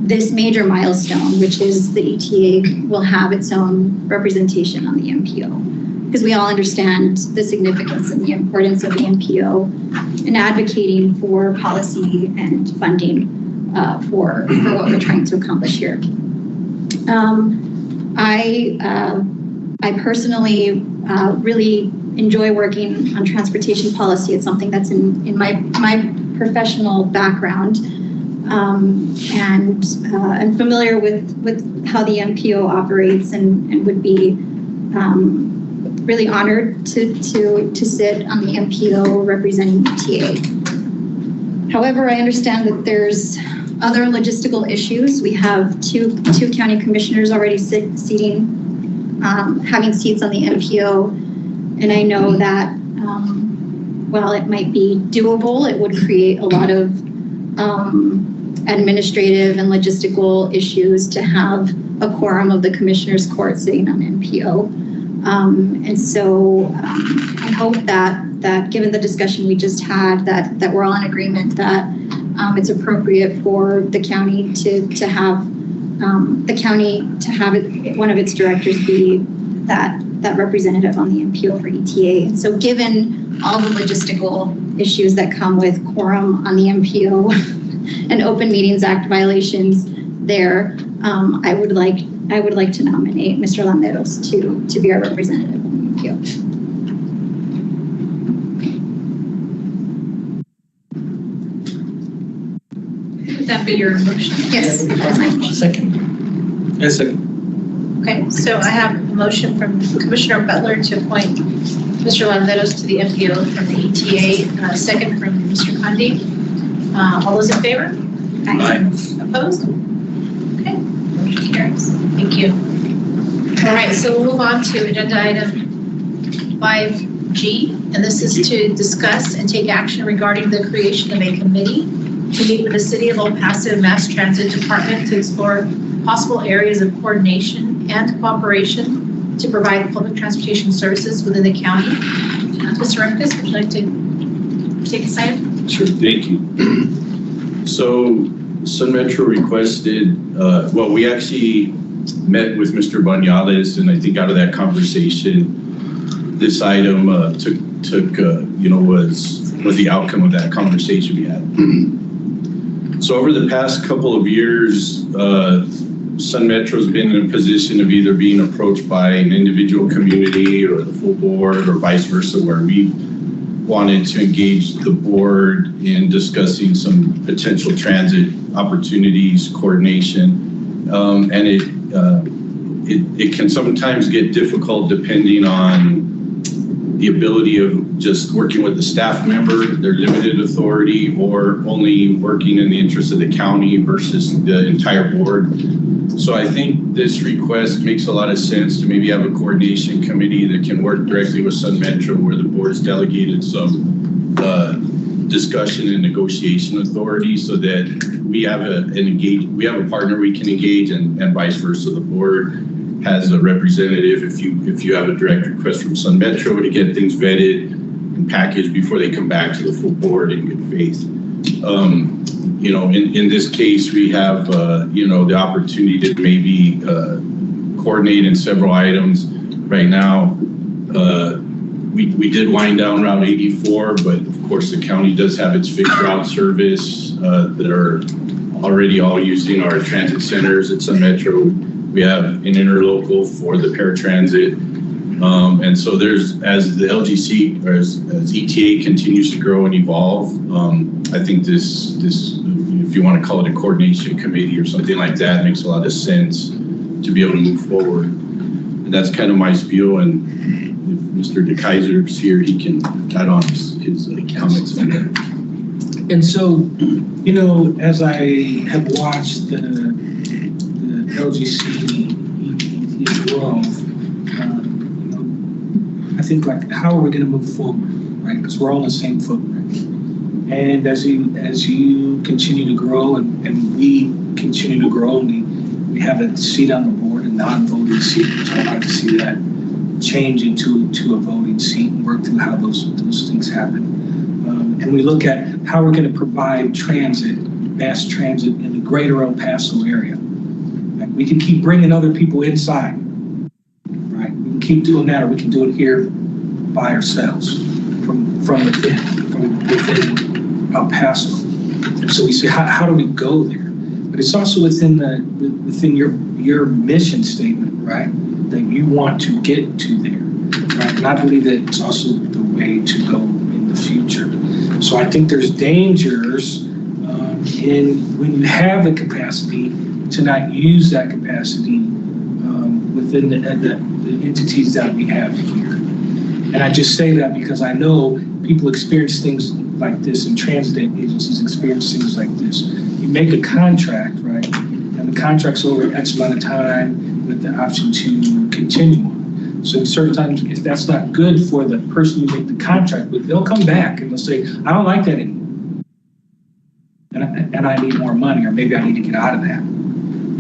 this major milestone, which is the ETA will have its own representation on the MPO, because we all understand the significance and the importance of the MPO in advocating for policy and funding for what we're trying to accomplish here. I personally really enjoy working on transportation policy. It's something that's in my professional background, and I'm familiar with how the MPO operates, and would be really honored to sit on the MPO representing ETA. However, I understand that there's other logistical issues. We have two county commissioners already having seats on the MPO, and I know that while it might be doable, it would create a lot of administrative and logistical issues to have a quorum of the Commissioners Court sitting on MPO. And so I hope that given the discussion we just had, that we're all in agreement that it's appropriate for the county to have one of its directors be that representative on the MPO for ETA. And so given all the logistical issues that come with quorum on the MPO and Open Meetings Act violations there, I would like to nominate Mr. Landeros to be our representative on the MPO. Would that be your motion? Yes. Second. Yes, second. Okay, so I have a motion from Commissioner Butler to appoint Mr. Landeros to the MPO from the ETA, second from Mr. Condi. All those in favor? Aye. Opposed? Okay, motion carries. Thank you. All right, so we'll move on to agenda item 5G, and this is to discuss and take action regarding the creation of a committee to meet with the City of El Paso Mass Transit Department to explore possible areas of coordination and cooperation to provide public transportation services within the county. Mr. Remkus, would you like to take a side? Sure, thank you. So Sun Metro requested, well, we actually met with Mr. Banyales, and I think out of that conversation, this item was the outcome of that conversation we had. So over the past couple of years, Sun Metro's been in a position of either being approached by an individual community or the full board or vice versa, where we wanted to engage the board in discussing some potential transit opportunities, coordination, and it can sometimes get difficult depending on the ability of just working with the staff member, their limited authority, or only working in the interest of the county versus the entire board. So I think this request makes a lot of sense to maybe have a coordination committee that can work directly with Sun Metro, where the board's delegated some discussion and negotiation authority, so that we have a partner we can engage, and vice versa. The board has a representative if you have a direct request from Sun Metro to get things vetted and packaged before they come back to the full board in good faith. In this case, we have the opportunity to maybe coordinate in several items. Right now, we did wind down Route 84, but of course the county does have its fixed route service that are already all using our transit centers at Sun Metro. We have an interlocal for the paratransit. And so as the LGC, or as ETA continues to grow and evolve, I think this, if you want to call it a coordination committee or something like that, makes a lot of sense to be able to move forward. And that's kind of my spiel. And if Mr. DeKaiser is here, he can add on his comments on that. And so, as I have watched the LGC grow, I think, like, how are we going to move forward, right? Because we're all in the same footprint. And as you continue to grow and we continue to grow, and we have a seat on the board, a non-voting seat, which I'd like to see that change into a voting seat and work through how those things happen. And we look at how we're going to provide transit, mass transit in the greater El Paso area. Like, we can keep bringing other people inside, right? We can keep doing that, or we can do it here by ourselves from within El Paso. So we say, how do we go there? But it's also within your mission statement, right? That you want to get to there, right? And I believe that it's also the way to go in the future. So I think there's dangers in when you have the capacity to not use that capacity within the entities that we have here. And I just say that because I know people experience things like this, and transit agencies experience things like this. You make a contract, right? And the contract's over X amount of time with the option to continue on. So certain times, if that's not good for the person you make the contract with, they'll come back and they'll say, I don't like that anymore. And I need more money, or maybe I need to get out of that,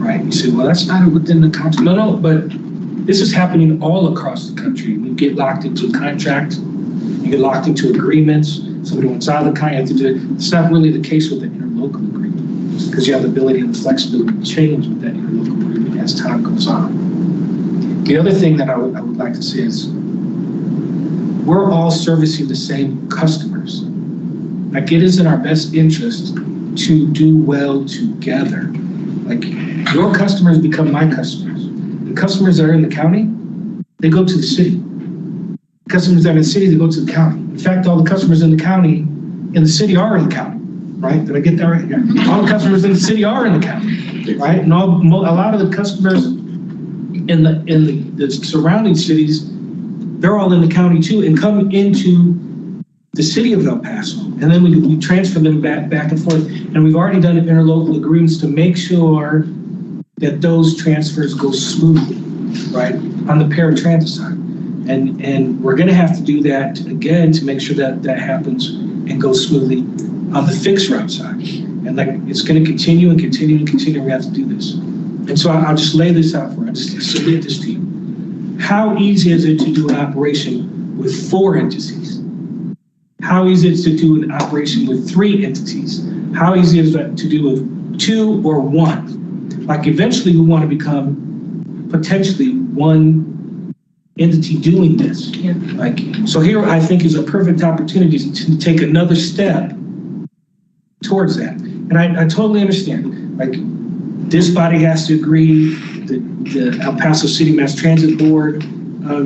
right? You say, well, that's not within the contract. No, but this is happening all across the country. You get locked into a contract, you get locked into agreements. Somebody wants out of the contract. It's not really the case with the interlocal agreement, because you have the ability and the flexibility to change with that interlocal agreement as time goes on. The other thing that I would like to say is we're all servicing the same customers. Like, it is in our best interest to do well together. Like, your customers become my customers. The customers that are in the county, they go to the city. Customers that are in the city, they go to the county. In fact, all the customers in the county, in the city, are in the county, right? Did I get that right? Yeah. All the customers in the city are in the county, right? And a lot of the customers in the surrounding cities, they're all in the county too, and come into the city of El Paso. And then we transfer them back and forth. And we've already done interlocal agreements to make sure that those transfers go smoothly, right, on the paratransit side. And we're going to have to do that again to make sure that that happens and goes smoothly on the fixed route side. And like, it's going to continue and continue and continue. We have to do this. And so I'll just lay this out for us, submit this to you. How easy is it to do an operation with 4 entities? How easy is it to do an operation with 3 entities? How easy is it to do with 2 or 1? Like eventually we want to become potentially 1 entity doing this. Yeah. Like, so here I think is a perfect opportunity to take another step towards that. And I totally understand, like this body has to agree, the El Paso City Mass Transit Board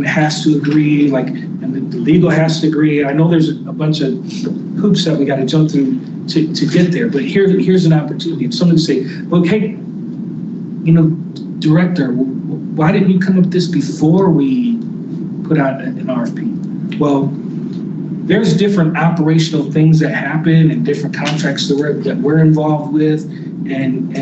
has to agree, like, and the legal has to agree. I know there's a bunch of hoops that we got to jump through to get there, but here's an opportunity. If someone say, well, hey, Director, why didn't you come up with this before we put out an RFP? Well, there's different operational things that happen and different contracts that we're involved with, and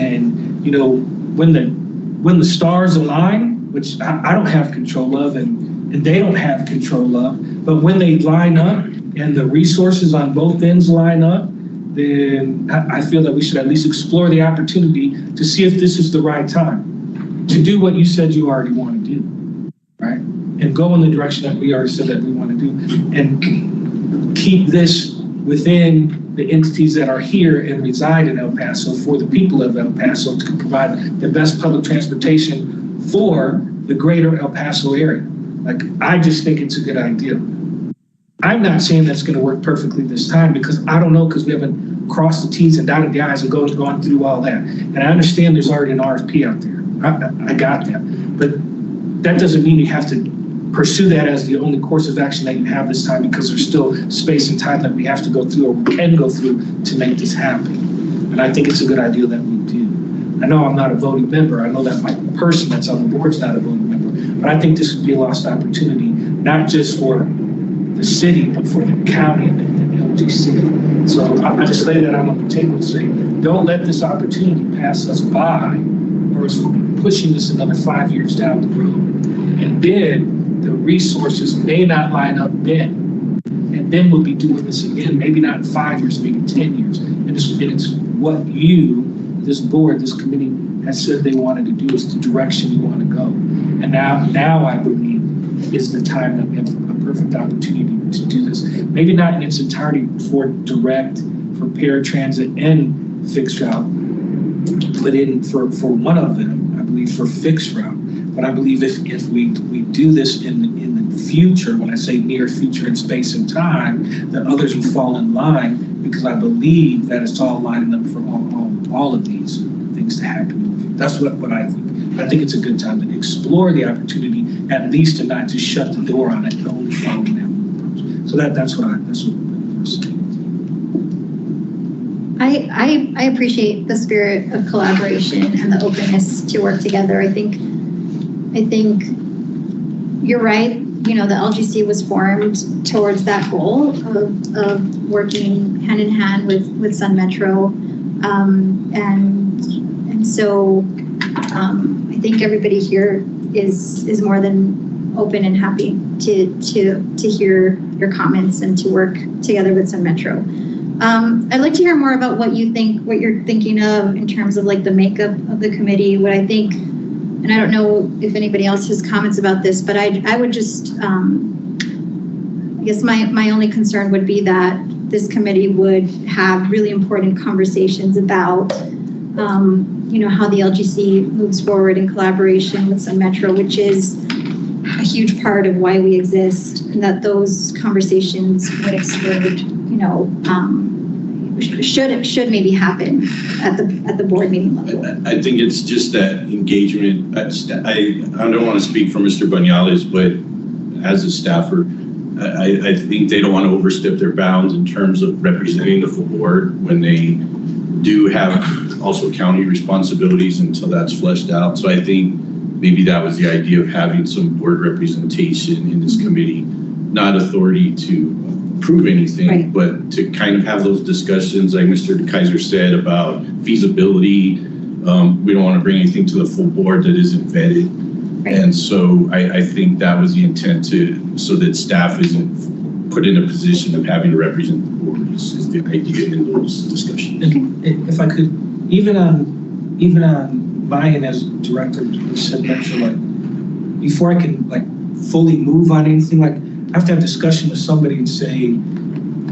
when the stars align, which I don't have control of, and they don't have control of, but when they line up and the resources on both ends line up, then I feel that we should at least explore the opportunity to see if this is the right time to do what you said you already want to do, right? And go in the direction that we already said that we want to do, and keep this within the entities that are here and reside in El Paso for the people of El Paso to provide the best public transportation for the greater El Paso area. Like, I just think it's a good idea. I'm not saying that's going to work perfectly this time because I don't know, because we haven't crossed the T's and dotted the I's and gone through all that. And I understand there's already an RFP out there. I got that. But that doesn't mean you have to pursue that as the only course of action that you have this time, because there's still space and time that we have to go through, or we can go through, to make this happen. And I think it's a good idea that we do. I know I'm not a voting member. I know that my person that's on the board's not a voting member. But I think this would be a lost opportunity, not just for the city, but for the county and the LGC. So I just lay that out on the table and say, don't let this opportunity pass us by, or it's pushing us another 5 years down the road. And then the resources may not line up then. And then we'll be doing this again, maybe not in 5 years, maybe 10 years. And it's what you, this board, this committee has said they wanted to do, is the direction you want to go. And now I believe is the time that we have a perfect opportunity to do this. Maybe not in its entirety for direct, for paratransit and fixed route, but for one of them, I believe for fixed route. But I believe if we do this in the future, when I say near future in space and time, that others will fall in line, because I believe that it's all lining up for all of these things to happen. That's what I think. I think it's a good time to explore the opportunity, at least, to not just shut the door on it and only follow that approach. So that's what I'm saying. I appreciate the spirit of collaboration and the openness to work together. I think you're right. The LGC was formed towards that goal of working hand in hand with Sun Metro, and so I think everybody here is more than open and happy to hear your comments and to work together with Sun Metro. I'd like to hear more about what you're thinking of in terms of like the makeup of the committee. What I think, and I don't know if anybody else has comments about this, but I would just, I guess my only concern would be that this committee would have really important conversations about, how the LGC moves forward in collaboration with Sun Metro, which is a huge part of why we exist, and that those conversations would exclude, should maybe happen at the board meeting level. I think it's just that engagement. I don't want to speak for Mr. Banyales, but as a staffer, I think they don't want to overstep their bounds in terms of representing the full board when they do have also county responsibilities until that's fleshed out. So I think maybe that was the idea of having some board representation in this committee, not authority to approve anything, right, but to kind of have those discussions, like Mr. Kaiser said, about feasibility. We don't want to bring anything to the full board that isn't vetted. Right. And so I think that was the intent, so that staff isn't put in a position of having to represent the board is the idea in those discussions. And if I could, even on buy-in as director of Sun Metro, like, before I can like fully move on anything, like, I have to have discussion with somebody and say,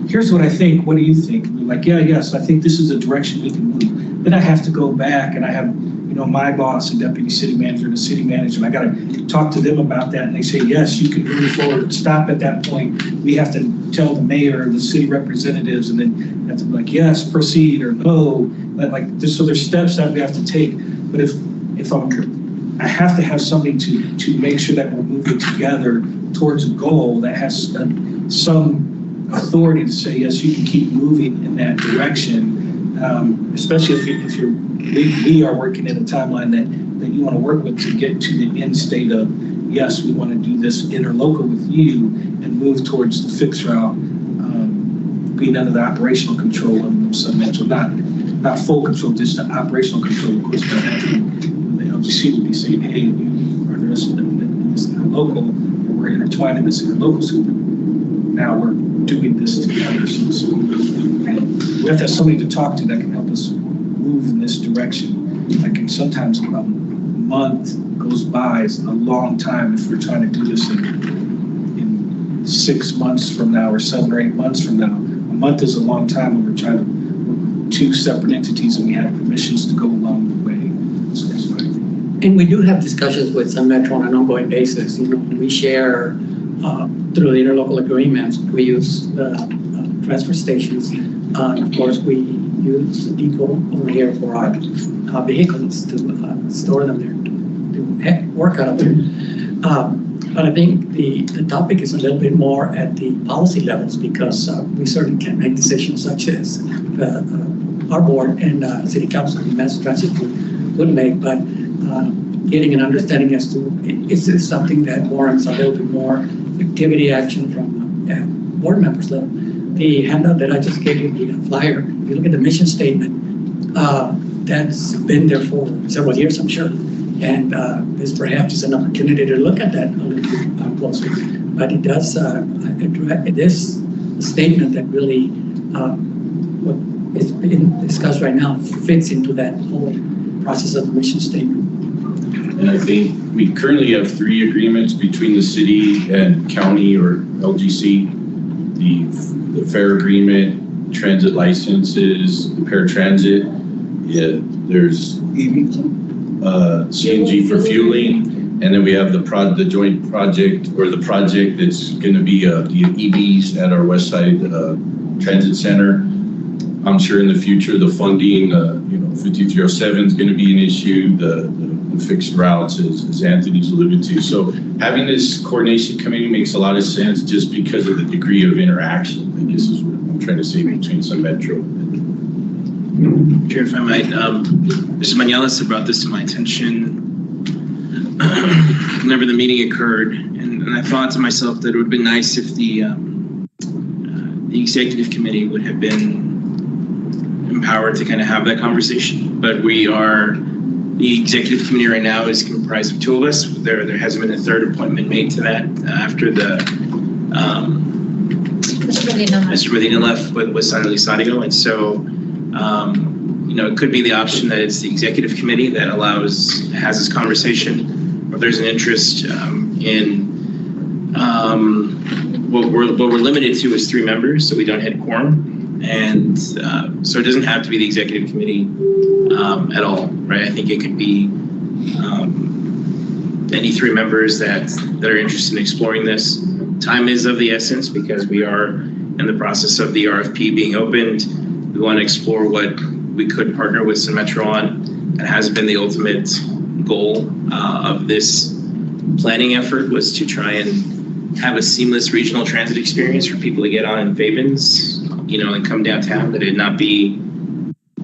here's what I think, what do you think? And they're like, yeah, yes, I think this is the direction we can move. Then I have to go back and I have, you know, my boss and deputy city manager and the city manager, and I gotta talk to them about that. And they say, yes, you can move forward, stop at that point. We have to tell the mayor and the city representatives, and then have to be like, yes, proceed, or no. But like, so there's steps that we have to take. But if I have to have something to make sure that we're moving together towards a goal that has some authority to say, yes, you can keep moving in that direction. Especially if we are working in a timeline that you want to work with to get to the end state of, yes, we want to do this interlocal with you and move towards the fixed route, being under the operational control of Sun Metro, not full control, just the operational control. Of course, the LGC would be saying, hey, we are interested in this interlocal, or we're intertwined in this interlocal, so now we're doing this together. So we have to have somebody to talk to that can help us move in this direction. Like, sometimes a month goes by is a long time if we're trying to do this in 6 months from now or 7 or 8 months from now. A month is a long time when we're trying to work with 2 separate entities and we have permissions to go along the way. So that's what I think. And we do have discussions with Sun Metro on an ongoing basis. You know, we share through the interlocal agreements. We use transfer stations. Of course, we use the depot over here for our vehicles to store them there, to work out of there. But I think the topic is a little bit more at the policy levels, because we certainly can't make decisions such as our board and city council and mass transit would make, but getting an understanding as to, is this something that warrants a little bit more activity action from board members level. The handout that I just gave you, the flyer, if you look at the mission statement, that's been there for several years, I'm sure. And this perhaps is an opportunity to look at that a little bit closer. But it does, it is a statement that really, what is being discussed right now fits into that whole process of the mission statement. And I think we currently have 3 agreements between the city and county or LGC. The fare agreement, transit licenses, the paratransit. Yeah, there's CNG for fueling, and then we have the joint project, or the project that's going to be the EVs at our West Side Transit Center. I'm sure in the future the funding, 5307 is going to be an issue. The fixed routes, as Anthony's alluded to. So having this coordination committee makes a lot of sense, just because of the degree of interaction, I guess is what I'm trying to say, between Sun Metro. Chair, if I might, Mr. Manuelas had brought this to my attention whenever the meeting occurred, and I thought to myself that it would have been nice if the executive committee would have been empowered to kind of have that conversation. But the executive committee right now is comprised of 2 of us. There hasn't been a 3rd appointment made to that after the Mr. Medina left with San Elisario, and so it could be the option that it's the executive committee that has this conversation, or there's an interest in what we're limited to is 3 members, so we don't hit quorum, and so it doesn't have to be the executive committee at all, right? I think it could be any 3 members that are interested in exploring this. Time is of the essence because we are in the process of the RFP being opened. We want to explore what we could partner with Sun Metro on. It has been the ultimate goal of this planning effort, was to try and have a seamless regional transit experience for people to get on in Fabens, and come downtown, that it not be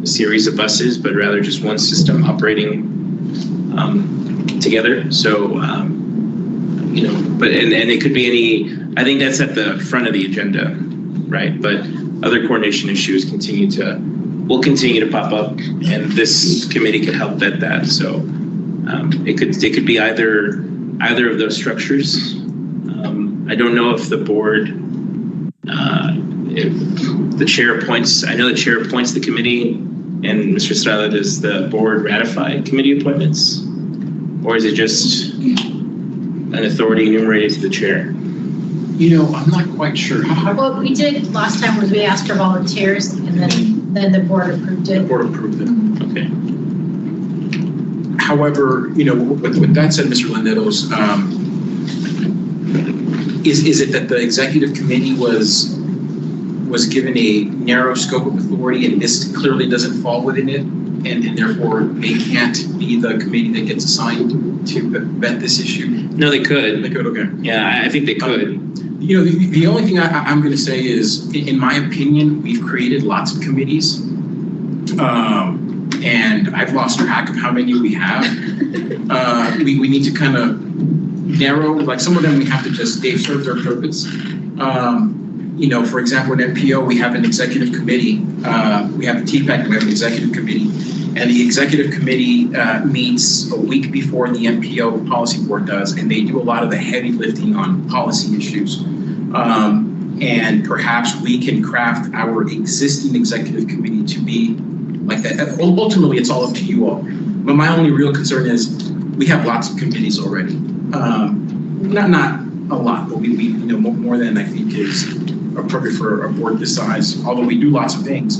a series of buses, but rather just one system operating together. So, but it could be I think that's at the front of the agenda, right? But other coordination issues will continue to pop up, and this committee could help vet that. So it could be either of those structures. I don't know if the board, if the chair appoints. I know the chair appoints the committee, And Mr. Estrada, does the board ratify committee appointments? Or is it just an authority enumerated to the chair? You know, I'm not quite sure. Well, we did last time was we asked for volunteers and then the board approved The it. board approved it. Okay. However, you know, with that said, Mr. Landeros, is it that the executive committee was given a narrow scope of authority and this clearly doesn't fall within it, and therefore they can't be the committee that gets assigned to vet this issue? No, they could. They could, okay. Yeah, I think they could. You know, the only thing I'm going to say is, in my opinion, we've created lots of committees. And I've lost track of how many we have. We need to kind of narrow, like some of them we have to just, they've served their purpose. You know, for example, in NPO, we have an executive committee. We have the TPAC, and we have an executive committee. And the executive committee meets a week before the NPO policy board does, and they do a lot of the heavy lifting on policy issues. And perhaps we can craft our existing executive committee to be like that. Ultimately, it's all up to you all. But my only real concern is we have lots of committees already. Not a lot, but we you know, more than I think is appropriate for a board this size, although we do lots of things.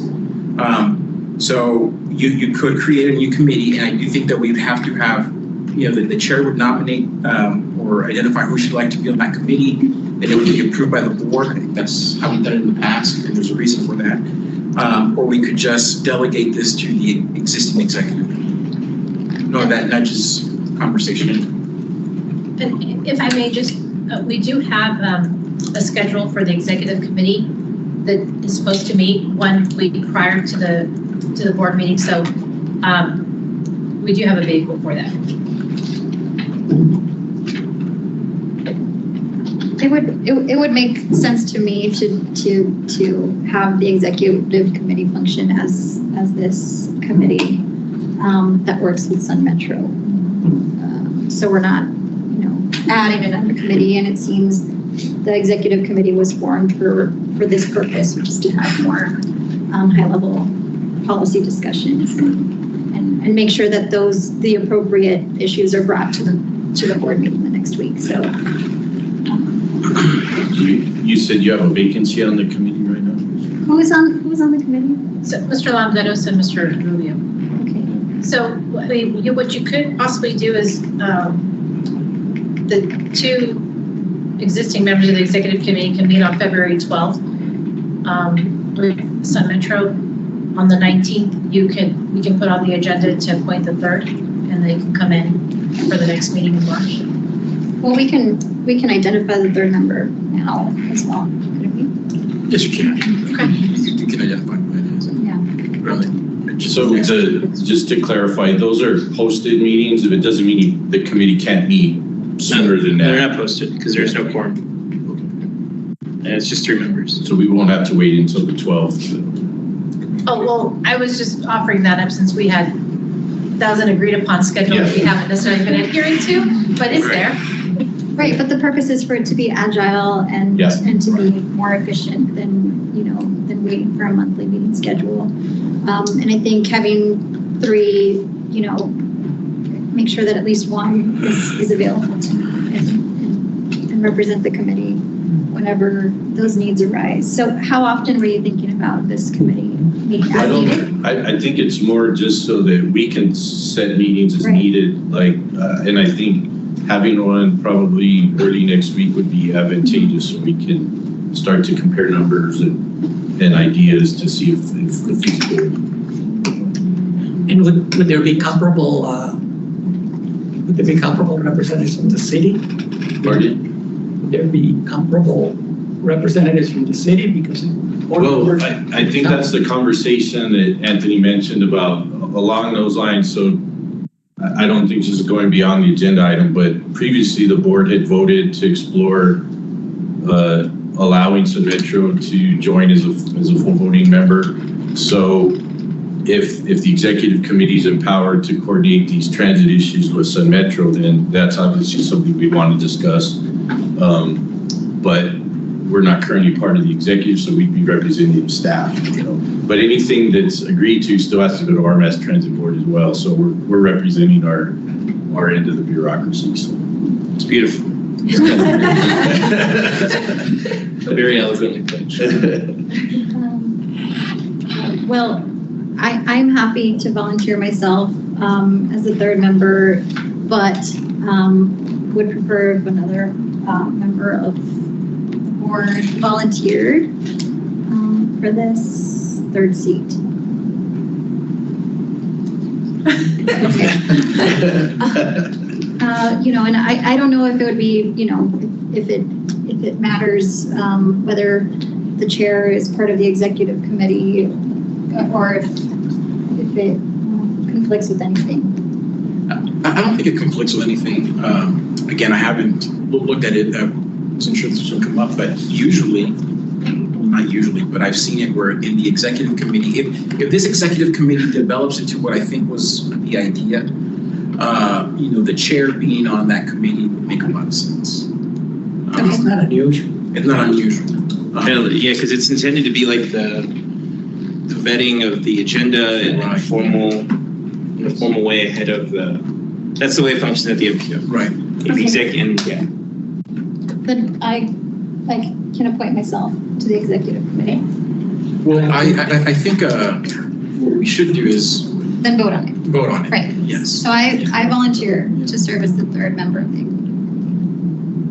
So you could create a new committee, and I do think that we have to have, you know, the chair would nominate or identify who she'd like to be on that committee, and it would be approved by the board. I think that's how we've done it in the past, and there's a reason for that. Or we could just delegate this to the existing executive. No, that just conversation. And if I may just, we do have a schedule for the executive committee that is supposed to meet 1 week prior to the board meeting. So we do have a vehicle for that. It would make sense to me to have the executive committee function as this committee that works with Sun Metro. So we're not, you know, adding another committee, and it seems the executive committee was formed for this purpose, which is to have more high-level policy discussions and make sure that the appropriate issues are brought to the board meeting the next week. So. You said you have a vacancy on the committee right now? Who's on the committee? So Mr. Landeros and Mr. Rubio. Okay. So I mean, what you could possibly do is the two existing members of the executive committee can meet on February 12th with Sun Metro. On the 19th, we can put on the agenda to appoint the third, and they can come in for the next meeting in March. Well, we can identify the third member now as well, couldn't we? Yes, you can. Okay. You can identify who it is. Yeah. Really. So just to clarify, those are posted meetings. If it doesn't mean the committee can't meet sooner than that. They're not posted because there's no quorum. And it's just 3 members. So we won't have to wait until the 12th. Oh, well, I was just offering that up since that was an agreed upon schedule that we haven't necessarily been adhering to, but it's there. Right, but the purpose is for it to be agile and to be more efficient than waiting for a monthly meeting schedule. And I think having 3, make sure that at least one is available to me and represent the committee whenever those needs arise. So how often were you thinking about this committee meeting? I think it's more just so that we can set meetings as needed. And I think having one probably early next week would be advantageous, so we can start to compare numbers and ideas to see if it's good. And would there be comparable representatives from the city? Pardon? Would there be comparable representatives from the city? Because well, I think that's the conversation that Anthony mentioned about along those lines. So I don't think this is going beyond the agenda item, but previously the board had voted to explore allowing Sun Metro to join as a full voting member. So if the executive committee is empowered to coordinate these transit issues with Sun Metro, then that's obviously something we want to discuss. But we're not currently part of the executive, so we'd be representing the staff, you know. But anything that's agreed to still has to go to our mass transit board as well. So we're representing our end of the bureaucracy. So It's beautiful. Very eloquently put. Well, I'm happy to volunteer myself as a third member, but would prefer if another member of the board volunteered for this third seat. You know, and I don't know if it would be, you know, if it matters whether the chair is part of the executive committee or if it conflicts with anything. I don't think it conflicts with anything. Again, I haven't looked at it. I wasn't sure this would come up, but usually, not usually, but I've seen it where in the executive committee, if this executive committee develops into what I think was the idea, you know, the chair being on that committee would make a lot of sense. It's not unusual. It's not unusual. Yeah, because it's intended to be like the vetting of the agenda in a formal way ahead of the. That's the way it functions at the MPO. Right. The executive, yeah. But I can appoint myself to the executive committee. Well, I think what we should do is Then vote on it. vote on it. Right. Yes. So I volunteer to serve as the third member of the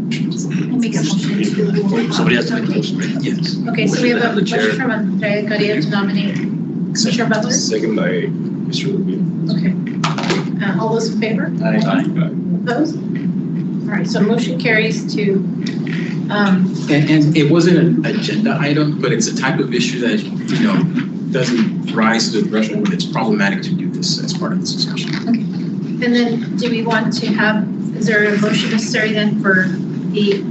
We'll make a motion to. Somebody has to make a motion, right? Yes. Okay, so we have a motion from Andrea Garcia to nominate Commissioner Butler. Second by Mr. Rubio. Okay. All those in favor? Aye. Opposed? All right, so motion carries to, And it wasn't an agenda item, but it's a type of issue that, you know, doesn't rise to the threshold where it's problematic to do this as part of this discussion. and then do we want to have, is there a motion necessary then for the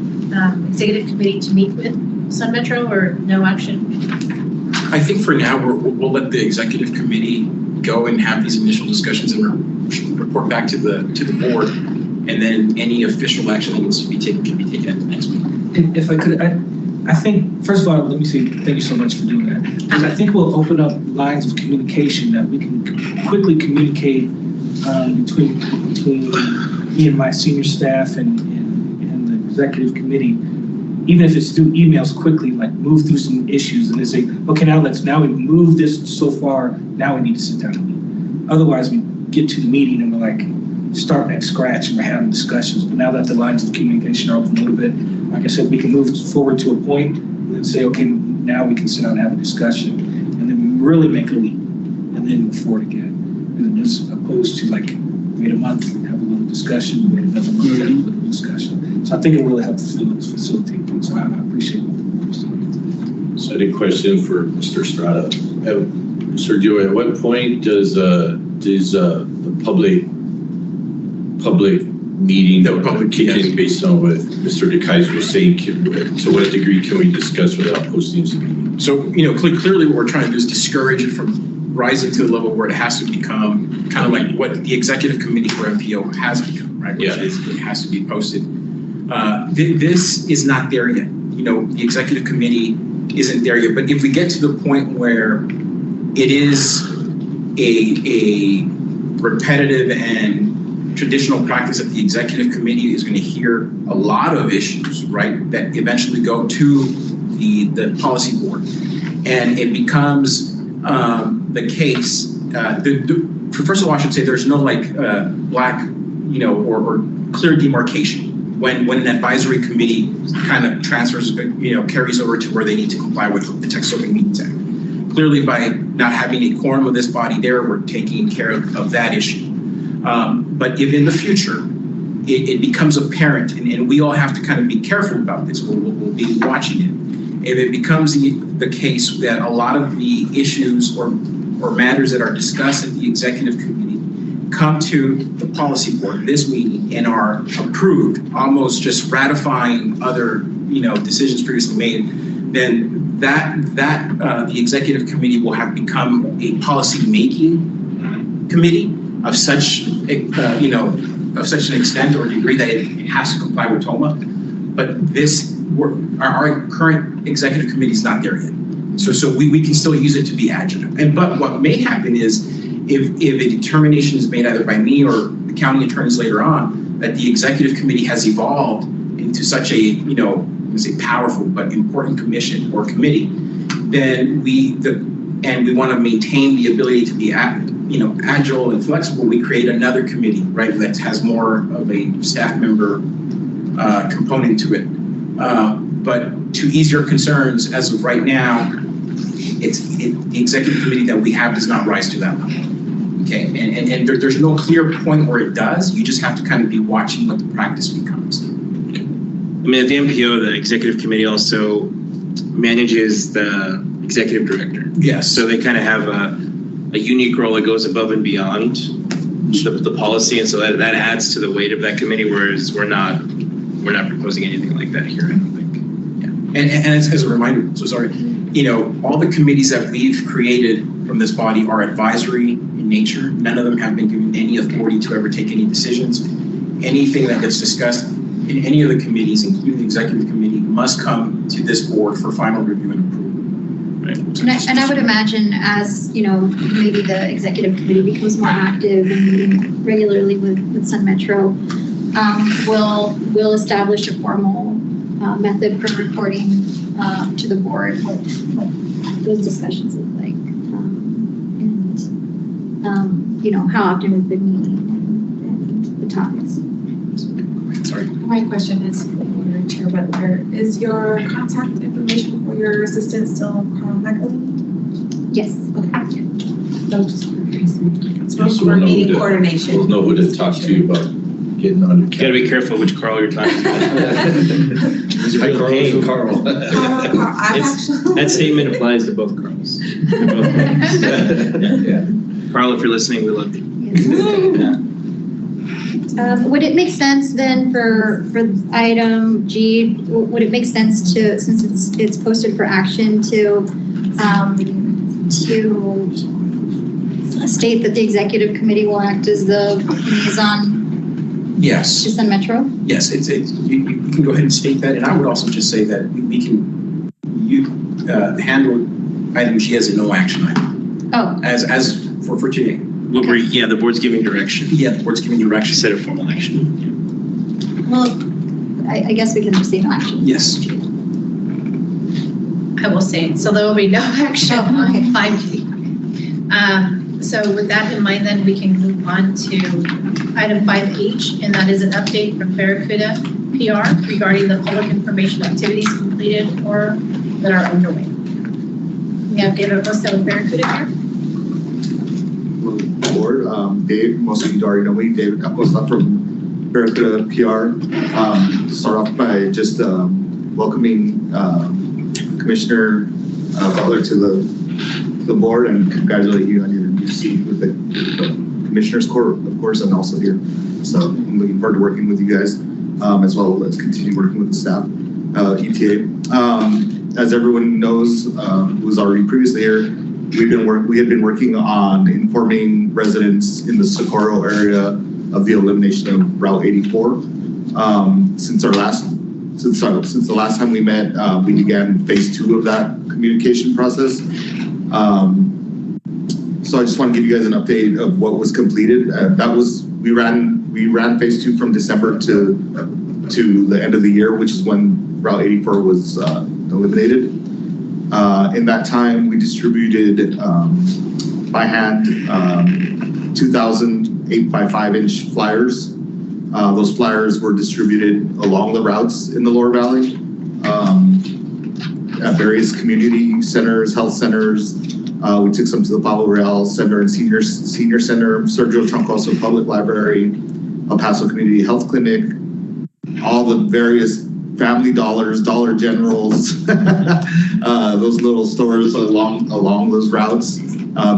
executive committee to meet with Sun Metro or no action? I think for now, we'll let the executive committee go and have these initial discussions and report back to the board. And then any official action that needs to be taken can be taken at the next meeting. If I could, I think, first of all, let me say thank you so much for doing that. Because I think we'll open up lines of communication that we can quickly communicate between me and my senior staff and the executive committee. Even if it's through emails, quickly, like move through some issues and then say, okay, now we've moved this so far, now we need to sit down and meet. Otherwise, we get to the meeting and we're like, starting at scratch and we're having discussions. But now that the lines of communication are open a little bit, like I said, we can move forward to a point and then say, okay, now we can sit down and have a discussion and then really make a leap and then move forward again. And as opposed to like, wait a month and have a little discussion, wait another month and have a little discussion. So I think it really helps facilitate things. So I appreciate it. I had a question for Mr. Estrada. Mr. Dio, at what point does the public meeting that would kick in based on what Mr. DeKaiser was saying? To what degree can we discuss without posting this meeting? So, you know, clearly what we're trying to do is discourage it from rising to the level where it has to become kind of like what the executive committee for MPO has become, right? Which is it has to be posted. This is not there yet. You know, the executive committee isn't there yet. But if we get to the point where it is a repetitive and traditional practice that the executive committee is going to hear a lot of issues, right, that eventually go to the policy board, and it becomes the case. First of all, I should say there's no like black, you know, or clear demarcation when an advisory committee kind of transfers, you know, carries over to where they need to comply with the Texas Open Meetings Act. Clearly, by not having a quorum of this body there, we're taking care of that issue. But if in the future it becomes apparent, and we all have to kind of be careful about this, we'll be watching it. If it becomes the case that a lot of the issues or matters that are discussed at the executive committee come to the policy board this meeting and are approved, almost just ratifying other, you know, decisions previously made, then the executive committee will have become a policy making committee of such of such an extent or degree that it has to comply with TOMA. But this our current executive committee is not there yet. So we can still use it to be agile. But what may happen is if a determination is made either by me or the county attorneys later on that the executive committee has evolved into such a, I'm gonna say powerful but important commission or committee, then we want to maintain the ability to be agile and flexible, we create another committee, right, that has more of a staff member component to it. But to ease your concerns, as of right now, the executive committee that we have does not rise to that level. Okay, and there's no clear point where it does. You just have to kind of be watching what the practice becomes. I mean, at the MPO, the executive committee also manages the executive director. Yes. So they kind of have a unique role that goes above and beyond the policy, and so that adds to the weight of that committee. Whereas we're not proposing anything like that here, I don't think. Yeah. And as a reminder, so sorry, all the committees that we've created from this body are advisory in nature. None of them have been given any authority to ever take any decisions. Anything that gets discussed in any of the committees, including the executive committee, must come to this board for final review and approval. Right. And I would imagine as, maybe the executive committee becomes more active and meeting regularly with Sun Metro, we'll establish a formal method for reporting to the board what those discussions look like, and how often we've been meeting and the topics. Sorry. My question is for Chair Butler. Is your contact information for your assistant still Carl Michael? Yes. Okay. So just Yes, for meeting coordination. We'll know who to talk to about getting on your You gotta be careful which Carl you're talking about. Carl. That statement applies to both Carls. Yeah. Carl, if you're listening, we love you. Yes. Would it make sense then for item G, would it make sense to, since it's posted for action, to state that the executive committee will act as the liaison Yes. to Sun Metro? Yes, you can go ahead and state that, and I would also just say that you handle item G as a no action item. Oh. As for today. The board's giving direction. Yeah, the board's giving direction. Instead of formal action. Well, I guess we can just say no action. Yes. I will say, so there will be no action Oh, okay. on 5G. So with that in mind, then we can move on to item 5H, and that is an update from Barracuda PR regarding the public information activities completed or that are underway. We have David Acosta with Barracuda here. Board, Dave, most of you already know me, David Acosta from Barracuda PR. To start off by just welcoming Commissioner Butler to the board and congratulate you on your new seat with the Commissioner's Court, of course, and also here. So I'm looking forward to working with you guys, as well as continue working with the staff, ETA. As everyone knows, who was already previously here, we had been working on informing residents in the Socorro area of the elimination of Route 84. Since the last time we met, we began phase 2 of that communication process. So I just want to give you guys an update of what was completed. We ran phase 2 from December to the end of the year, which is when Route 84 was eliminated. In that time, we distributed by hand 2,000 8x5-inch flyers. Those flyers were distributed along the routes in the Lower Valley at various community centers, health centers. We took some to the Palo Real Center and Senior Center, Sergio Troncoso Public Library, El Paso Community Health Clinic, all the various Family Dollars, Dollar Generals, those little stores along those routes.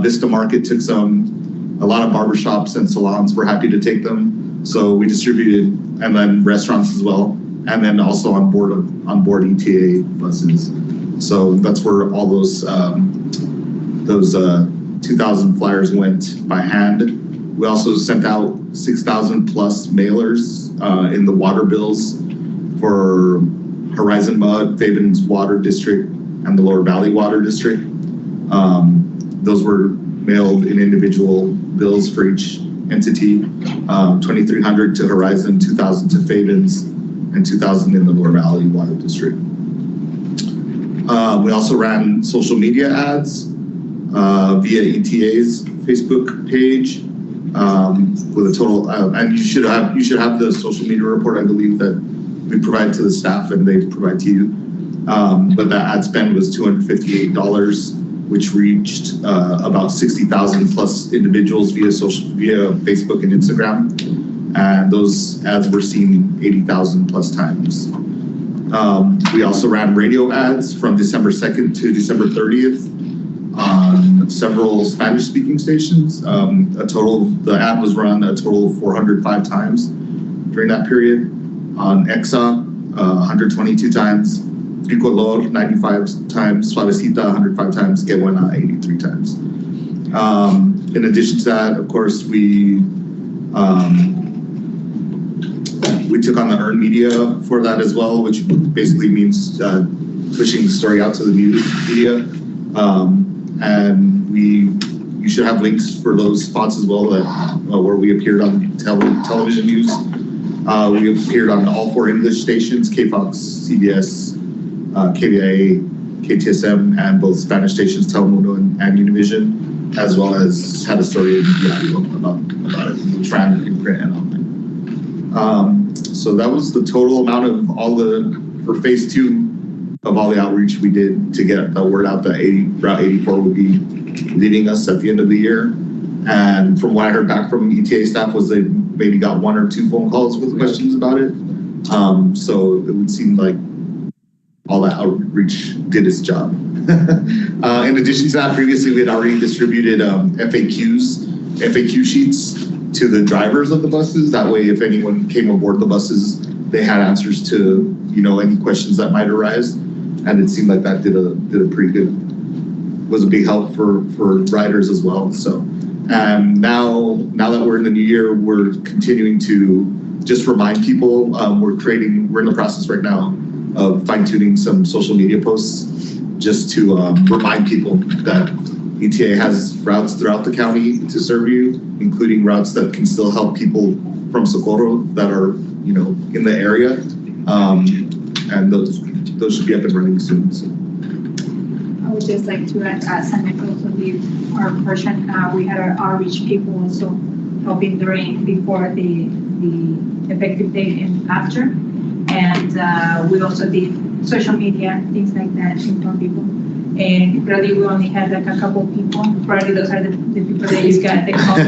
Vista Market took some. A lot of barbershops and salons were happy to take them. So we distributed, and then restaurants as well, and then also on board ETA buses. So that's where all those 2,000 flyers went by hand. We also sent out 6,000 plus mailers in the water bills for Horizon Mud, Fabens Water District, and the Lower Valley Water District. Those were mailed in individual bills for each entity, 2,300 to Horizon, 2,000 to Fabens, and 2,000 in the Lower Valley Water District. We also ran social media ads via ETA's Facebook page with a total, and you should have the social media report, I believe, that we provide to the staff and they provide to you. But that ad spend was $258, which reached about 60,000 plus individuals via Facebook and Instagram. And those ads were seen 80,000 plus times. We also ran radio ads from December 2nd to December 30th on several Spanish speaking stations. The ad was run a total of 405 times during that period. On EXA, 122 times. Tricolor, 95 times. Suavecita, 105 times. Que Buena, 83 times. In addition to that, of course, we took on the earned media for that as well, which basically means pushing the story out to the media. And you should have links for those spots as well, where we appeared on television news. We appeared on all 4 English stations, KFOX, CBS, KBA, KTSM, and both Spanish stations, Telemundo and Univision, as well as had a story in the audio about it, which ran in print and online. So that was the total amount of for phase 2 of all the outreach we did to get the word out that Route 84 would be leading us at the end of the year. And from what I heard back from ETA staff was they maybe got 1 or 2 phone calls with questions about it. So it would seem like all that outreach did its job. In addition to that, previously we had already distributed FAQ sheets to the drivers of the buses. That way, if anyone came aboard the buses, they had answers to any questions that might arise. And it seemed like that did a pretty good, was a big help for riders as well. So. And now that we're in the new year, we're continuing to just remind people. We're in the process right now of fine-tuning some social media posts just to remind people that ETA has routes throughout the county to serve you, including routes that can still help people from Socorro that are in the area. And those should be up and running soon. So. I would just like to add, San Metro also did our portion. We had our outreach people also helping before the effective date and after. And we also did social media, things like that, to inform people. And probably we only had like a couple people. Probably those are the people that you got the call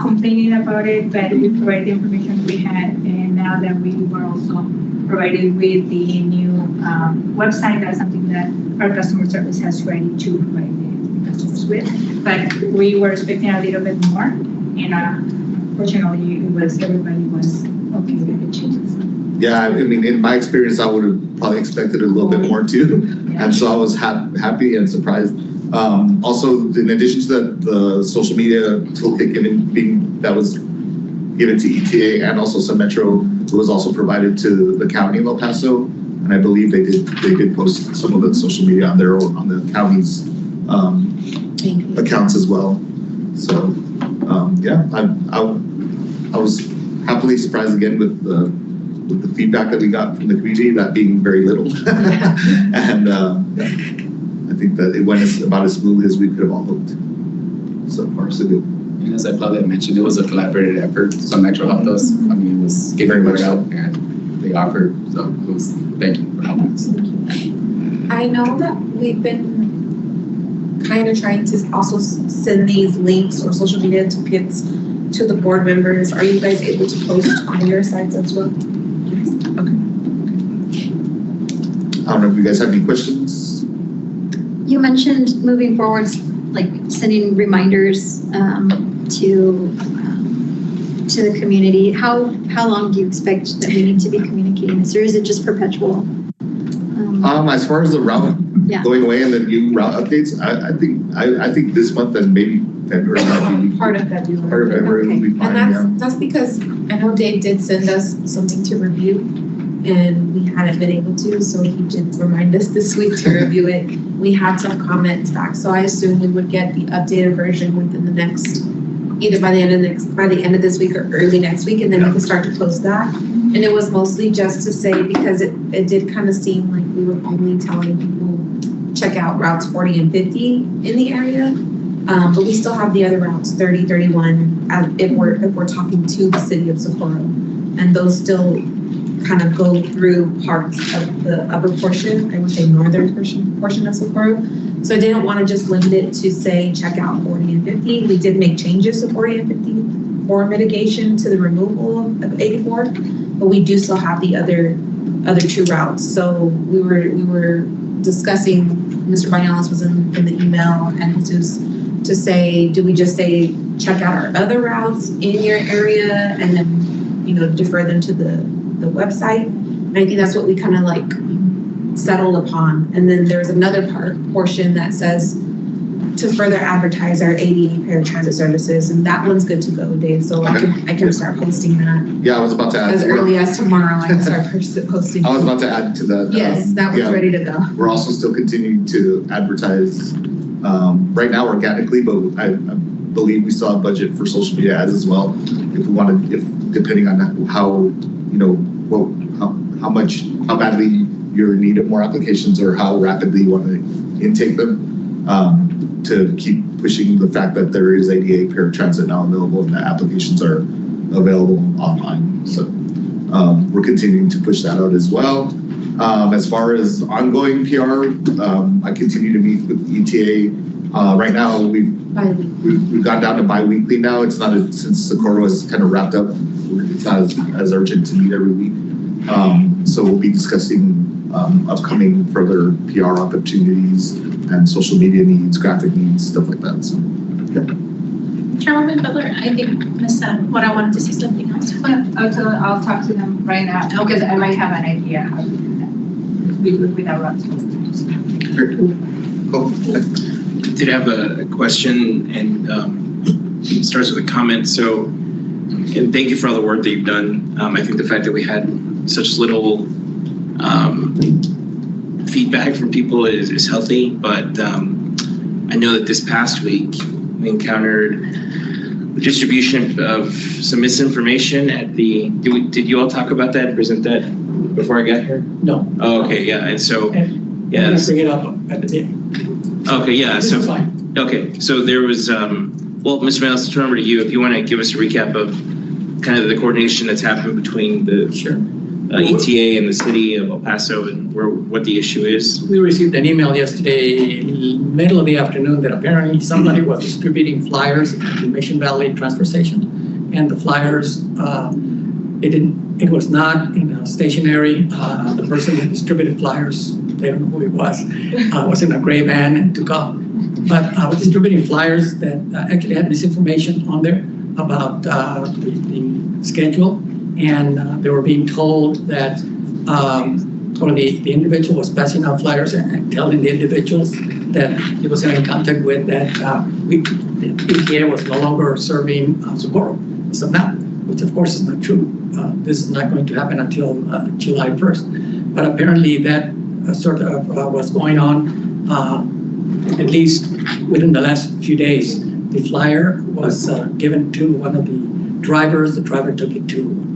complaining about it, but we provided the information we had. And now that we were also provided with the new website, that's something that our customer service has ready to provide the customers with. But we were expecting a little bit more, and fortunately, everybody was okay with the changes. Yeah, I mean, in my experience, I would have probably expected a little bit more too, and so I was happy and surprised. Also, in addition to that, the social media toolkit that was given to ETA and also San Metro was also provided to the county of El Paso, and I believe they did post some of the social media on the county's accounts as well. So yeah, I was happily surprised again with the feedback that we got from the community, that being very little. And I think that it went about as smoothly as we could have all hoped. So far, so good. And as I probably mentioned, it was a collaborative effort. So Metro helped us. I mean, it was getting word out and they offered. So it was, thank you for helping us. I know that we've been kind of trying to also send these links or social media tickets to the board members. Are you guys able to post on your sites as well? Okay. I don't know if you guys have any questions. You mentioned moving forward, like sending reminders to the community. How long do you expect that we need to be communicating this, or is it just perpetual? As far as the route going away and the new route updates, I think this month and maybe February. Part of February. Part of February will be fine. And that's because I know Dave did send us something to review. and we hadn't been able to, so he did remind us this week to review it. We had some comments back, so I assume we would get the updated version within the next, either by the end of this week or early next week, and then we can start to post that. And it was mostly just to say, because it did kind of seem like we were only telling people check out routes 40 and 50 in the area. But we still have the other routes, 30, 31, if we're talking to the city of Socorro. And those still kind of go through parts of the upper portion, I would say northern portion of Socorro. So I didn't want to just limit it to say check out 40 and 50. We did make changes to 40 and 50 for mitigation to the removal of 84, but we do still have the other two routes. So we were discussing, Mr. Bañuelos was in the email, and Jesus, to say, do we just say check out our other routes in your area and then, defer them to the website? And I think that's what we kind of like settled upon. And then there's another portion that says to further advertise our ADA paratransit services, and that one's good to go, Dave. So I can start posting that. Yeah, I was about to add. As early as tomorrow, I can start posting. I was about to add to that. Yes, that one's ready to go. We're also still continuing to advertise right now organically, but I believe we still have budget for social media ads as well. If we wanted, depending on how, how badly you're in need of more applications or how rapidly you want to intake them, to keep pushing the fact that there is ADA paratransit now available and the applications are available online. So we're continuing to push that out as well. As far as ongoing PR, I continue to meet with ETA. Right now, we've gone down to bi-weekly now. It's not since Socorro is kind of wrapped up, it's not as urgent to meet every week. So we'll be discussing upcoming further PR opportunities and social media needs, graphic needs, stuff like that. So, yeah. Chairwoman Butler, I think Ms. What I wanted to say something else. I'll talk to them right now because I might have an idea how to do that with our routes. Very cool. I did have a question, and it starts with a comment. So, and thank you for all the work that you've done. I think the fact that we had such little feedback from people is healthy, but I know that this past week we encountered the distribution of some misinformation at the, did you all talk about that and present that before I got here? No. Oh, okay, yeah, and so, yeah. I'm gonna bring it up at the beginning. Okay, yeah, This so, is fine. okay, so there was, well, Mr. Miles, turn over to you if you want to give us a recap of kind of the coordination that's happened between the ETA and the city of El Paso and what the issue is. We received an email yesterday, middle of the afternoon, that apparently somebody was distributing flyers at the Mission Valley transfer station, and the flyers, it was not in a stationary. The person that distributed flyers, they don't know who it was in a gray van and took off. But I was distributing flyers that actually had misinformation on there about the schedule. And they were being told that, or the individual was passing out flyers and telling the individuals that he was in contact with that the ETA was no longer serving Socorro as of now, which of course is not true. This is not going to happen until July 1st. But apparently that sort of was going on at least within the last few days. The flyer was given to one of the drivers. The driver took it to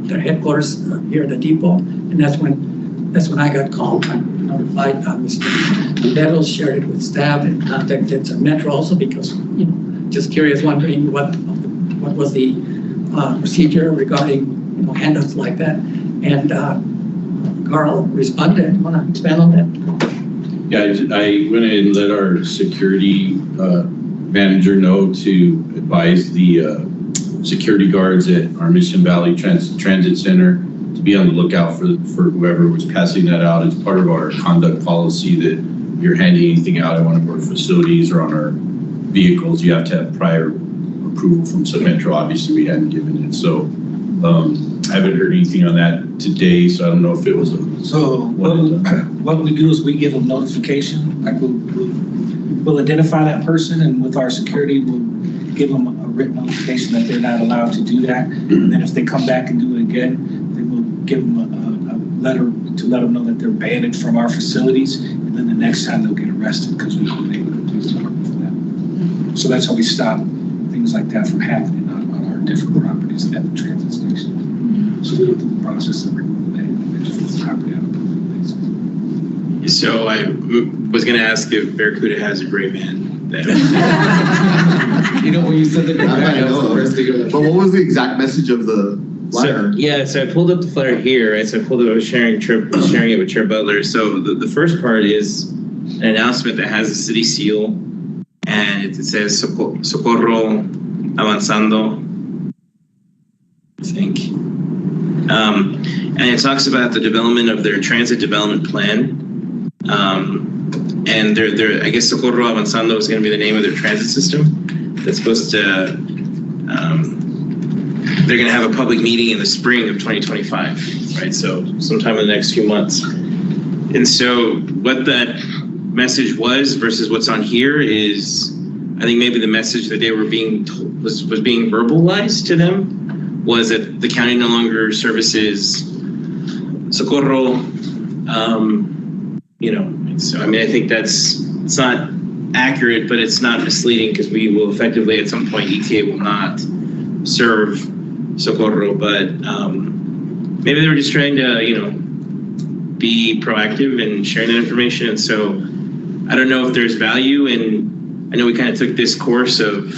their headquarters here at the depot, and that's when I got called. I notified Mr. Medeiros, shared it with staff, and contacted some Metro also because, just curious, wondering what was the procedure regarding handouts like that. And Carl responded. Want to expand on that? Yeah, I went in and let our security manager know to advise the security guards at our Mission Valley Transit Center to be on the lookout for whoever was passing that out. As part of our conduct policy that if you're handing anything out at one of our facilities or on our vehicles, you have to have prior approval from Metro. Obviously, we hadn't given it. So I haven't heard anything on that today, so I don't know if it was a... So what we do is we give them notification, like we'll identify that person, and with our security, we'll give them a written notification that they're not allowed to do that. And then if they come back and do it again, then we'll give them let them know that they're banned from our facilities, and then the next time they'll get arrested because we weren't able to do something for them. So that's how we stop things like that from happening on our different properties at the transit station. So we go through the process of removing that individual property out of the place. So I was going to ask if Barracuda has a gray van. You know, when you said the I know. But what was the exact message of the flyer? So I pulled up the flyer here, right? So I pulled it, I was sharing it with Chair Butler. So the first part is an announcement that has a city seal, and it says Socorro Avanzando, I think. And it talks about the development of their transit development plan. And I guess Socorro Avanzando is going to be the name of their transit system. That's supposed to, they're going to have a public meeting in the spring of 2025, right? So sometime in the next few months. And so what that message was versus what's on here is, I think maybe the message that they were being told was being verbalized to them was that the county no longer services Socorro, so I mean, I think it's not accurate, but it's not misleading because we will effectively at some point, ETA will not serve Socorro, but maybe they were just trying to, be proactive and sharing that information. And so I don't know if there's value in, I know we kind of took this course of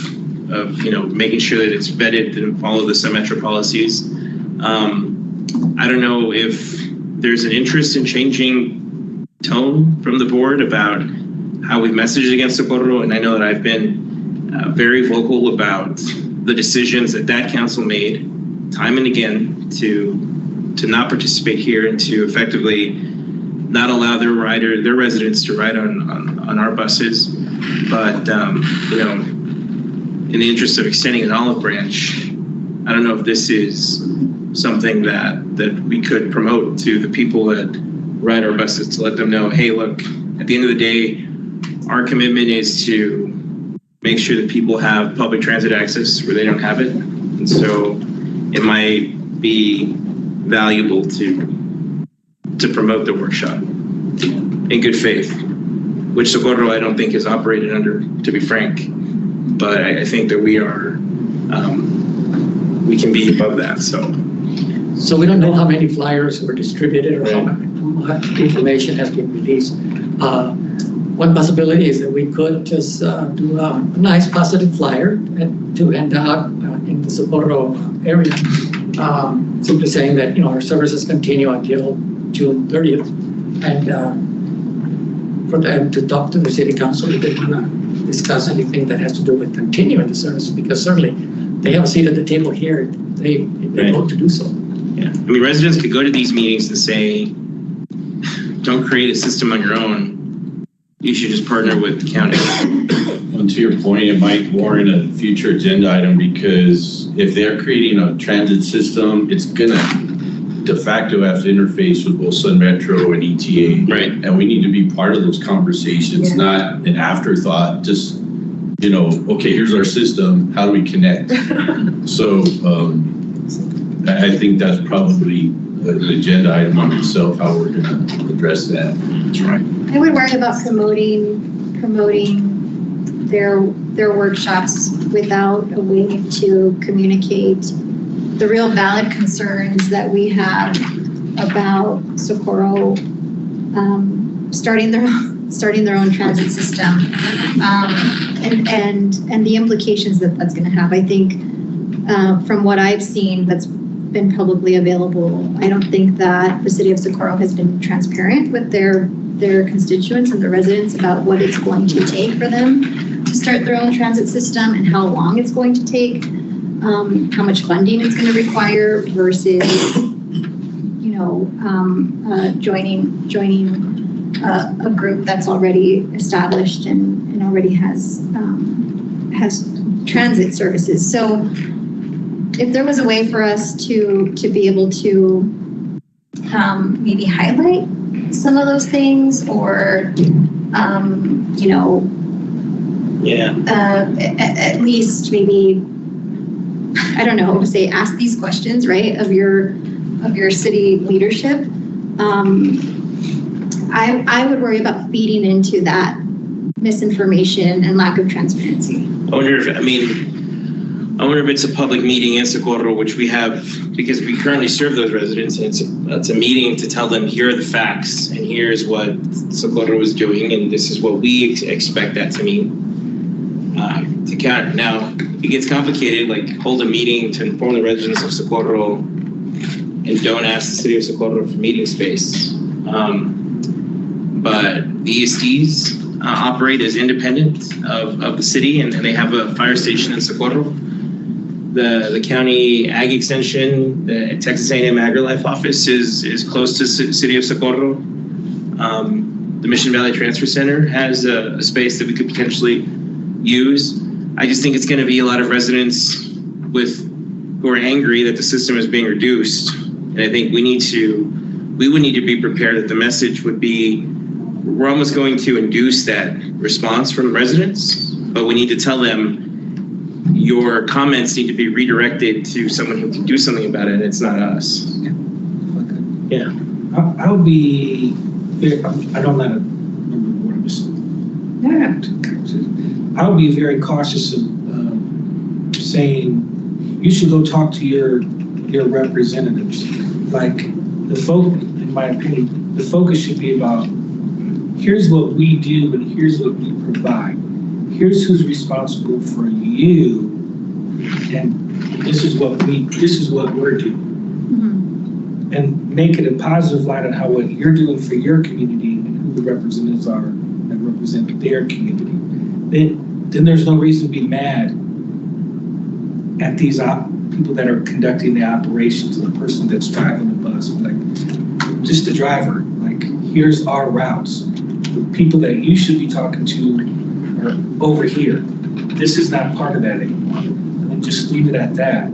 making sure that it's vetted and follow the Metro policies. I don't know if there's an interest in changing tone from the board about how we've messaged against Socorro, and I know that I've been very vocal about the decisions that council made time and again to not participate here and to effectively not allow their residents to ride on our buses, but in the interest of extending an olive branch, I don't know if this is something that we could promote to the people that ride our buses, to let them know, hey, look, at the end of the day, our commitment is to make sure that people have public transit access where they don't have it. And so it might be valuable to promote the workshop in good faith, which Socorro I don't think is operated under, to be frank. But I think that we can be above that. So we don't know how many flyers were distributed or how much information has been released. One possibility is that we could just do a nice positive flyer to hand out in the Socorro area, simply saying that our services continue until June 30th, and for them to talk to the city council if they want to discuss anything that has to do with continuing the service, because certainly they have a seat at the table here. They vote to do so. Yeah, I mean, residents could go to these meetings and say, don't create a system on your own. You should just partner with the county. Well, to your point, it might warrant a future agenda item, because if they're creating a transit system, it's gonna de facto have to interface with both Sun Metro and ETA. Right. And we need to be part of those conversations, not an afterthought, just, okay, here's our system, how do we connect? So I think that's probably an agenda item on itself, how we're going to address that. That's right. I would worry about promoting their workshops without a way to communicate the real valid concerns that we have about Socorro starting their own transit system, and the implications that's going to have. I think from what I've seen that's been publicly available, I don't think that the city of Socorro has been transparent with their constituents and their residents about what it's going to take for them to start their own transit system and how long it's going to take, how much funding it's going to require versus, joining a group that's already established and already has transit services. So if there was a way for us to be able to maybe highlight some of those things, or at least maybe, I don't know, say ask these questions, right, of your city leadership, I would worry about feeding into that misinformation and lack of transparency. I wonder if it's a public meeting in Socorro, which we have, because we currently serve those residents, and it's a meeting to tell them, here are the facts, and here's what Socorro is doing, and this is what we expect that to mean. To count. Now, it gets complicated, like hold a meeting to inform the residents of Socorro and don't ask the city of Socorro for meeting space. But the ESDs operate as independent of the city, and they have a fire station in Socorro. The county ag extension, the Texas A&M AgriLife office is close to city of Socorro. The Mission Valley Transfer Center has a space that we could potentially use. I just think it's going to be a lot of residents who are angry that the system is being reduced. And I think we would need to be prepared that the message would be, we're almost going to induce that response from residents, but we need to tell them your comments need to be redirected to someone who can do something about it. It's not us. Yeah. I would be, I don't know what I'm saying. I would be very cautious of saying you should go talk to your representatives. Like in my opinion, the focus should be about here's what we do and here's what we provide. Here's who's responsible for you, and this is what we're doing. Mm-hmm. And make it a positive light on how what you're doing for your community and who the representatives are that represent their community. Then there's no reason to be mad at these people that are conducting the operations, the person that's driving the bus, like just the driver. Like, here's our routes. The people that you should be talking to are over here. This is not part of that anymore. And just leave it at that.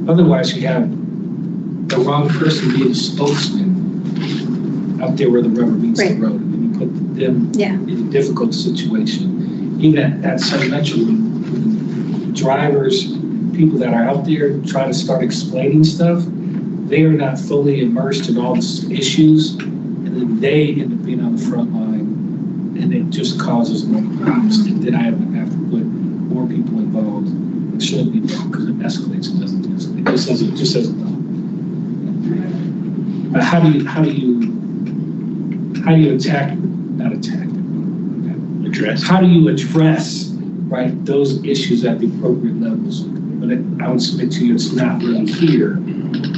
Otherwise, you have the wrong person being a spokesman out there where the rubber meets the road, and then you put them in a difficult situation. Even at Sun Metro, when drivers, people that are out there trying to start explaining stuff, they are not fully immersed in all the issues, and then they end up being on the front line, and it just causes more problems. And then I have to put more people involved. It shouldn't be done because it escalates. It doesn't escalate. It just doesn't go. How do you attack? Not attack. Address. How do you address those issues at the appropriate levels? But I would submit to you, it's not really here.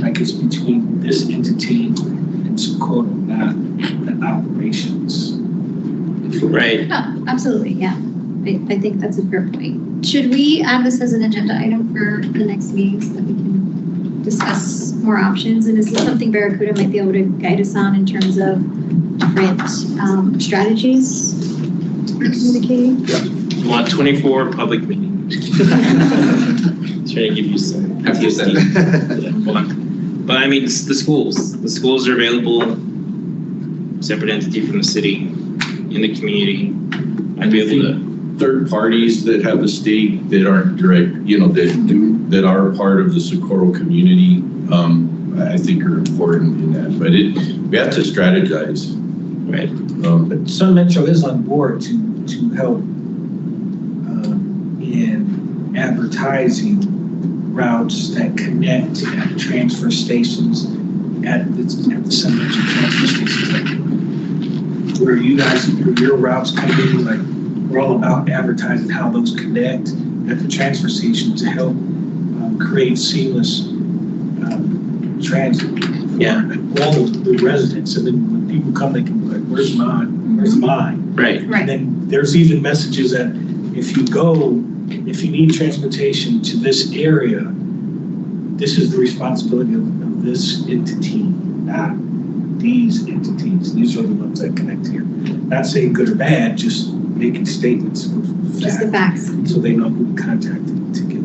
Like, it's between this entity and Socorro, not the operations. Right. Oh, absolutely, yeah. I think that's a fair point. Should we add this as an agenda item for the next meeting so that we can discuss more options? And is this something Barracuda might be able to guide us on in terms of different strategies for communicating? We want 24 public meetings. Trying to give you some. But I mean, the schools are available, separate entity from the city, in the community. I'd be able to. Third parties that have a stake that aren't direct, that are part of the Socorro community, I think are important in that. But we have to strategize. Right. But Sun Metro is on board to help in advertising routes that connect at transfer stations, at the Sun Metro transfer stations, like where you guys, your routes come in, like we're all about advertising how those connect at the transfer station to help create seamless transit for all the residents. And then when people come, they can be like, where's mine? Where's mine? Right. And then there's even messages that if you need transportation to this area, this is the responsibility of this entity, not these entities. These are the ones that connect here. Not saying good or bad, just making statements of facts. Just the facts. So they know who to contact to get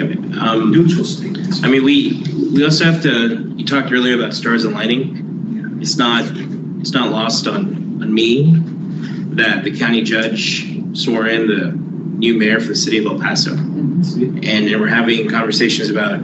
there. Neutral statements. I mean, we also have to, you talked earlier about stars aligning. Yeah. It's not lost on me that the county judge swore in the new mayor for the city of El Paso. Mm-hmm. And we're having conversations about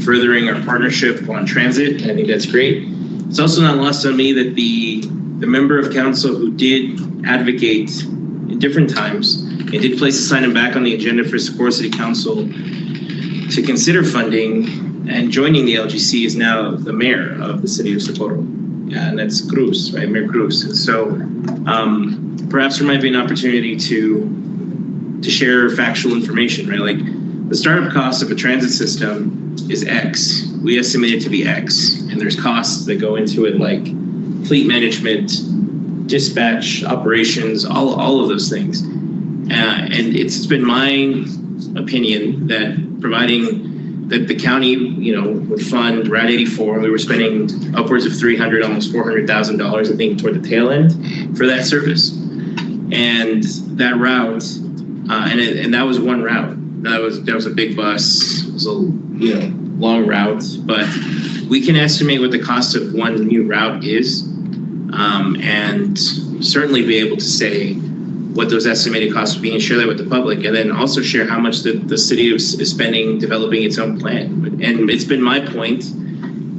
furthering our partnership on transit, and I think that's great. It's also not lost on me that the member of council who did advocate in different times and did place a sign back on the agenda for Socorro City Council to consider funding and joining the LGC is now the mayor of the city of Socorro. Yeah, and that's Cruz, right? Mayor Cruz. And so perhaps there might be an opportunity to share factual information, right? Like the startup cost of a transit system is X. We estimate it to be X. And there's costs that go into it like fleet management, dispatch, operations, all of those things. And it's been my opinion that providing that the county, would fund Route 84. We were spending upwards of $300,000, almost $400,000, I think, toward the tail end for that service. And that route, and that was one route. That was a big bus. It was a long route, but we can estimate what the cost of one new route is, and certainly be able to say what those estimated costs would be and share that with the public, and then also share how much the city is spending developing its own plan. And it's been my point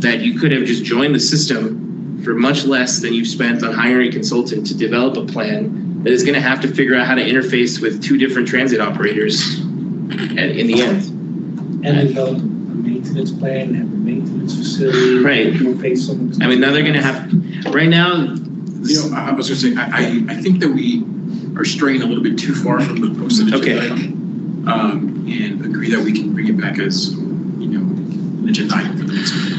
that you could have just joined the system for much less than you've spent on hiring a consultant to develop a plan that is going to have to figure out how to interface with two different transit operators in the end. And develop a maintenance plan, have a maintenance facility. Right. Pay someone. I mean, now they're going to have, right now. I was going to say, I think that we are straying a little bit too far from the posted agenda item, and agree that we can bring it back as, an agenda item for the next meeting.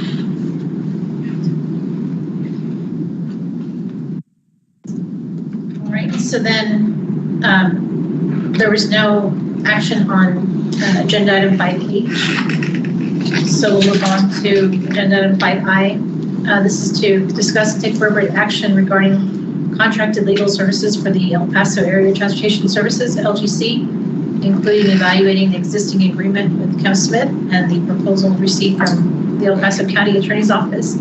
All right, so then there was no action on agenda item 5H. So we'll move on to agenda item 5I. This is to discuss and take appropriate action regarding contracted legal services for the El Paso Area Transportation Services, LGC, including evaluating the existing agreement with Kim Smith and the proposal received from the El Paso County Attorney's Office.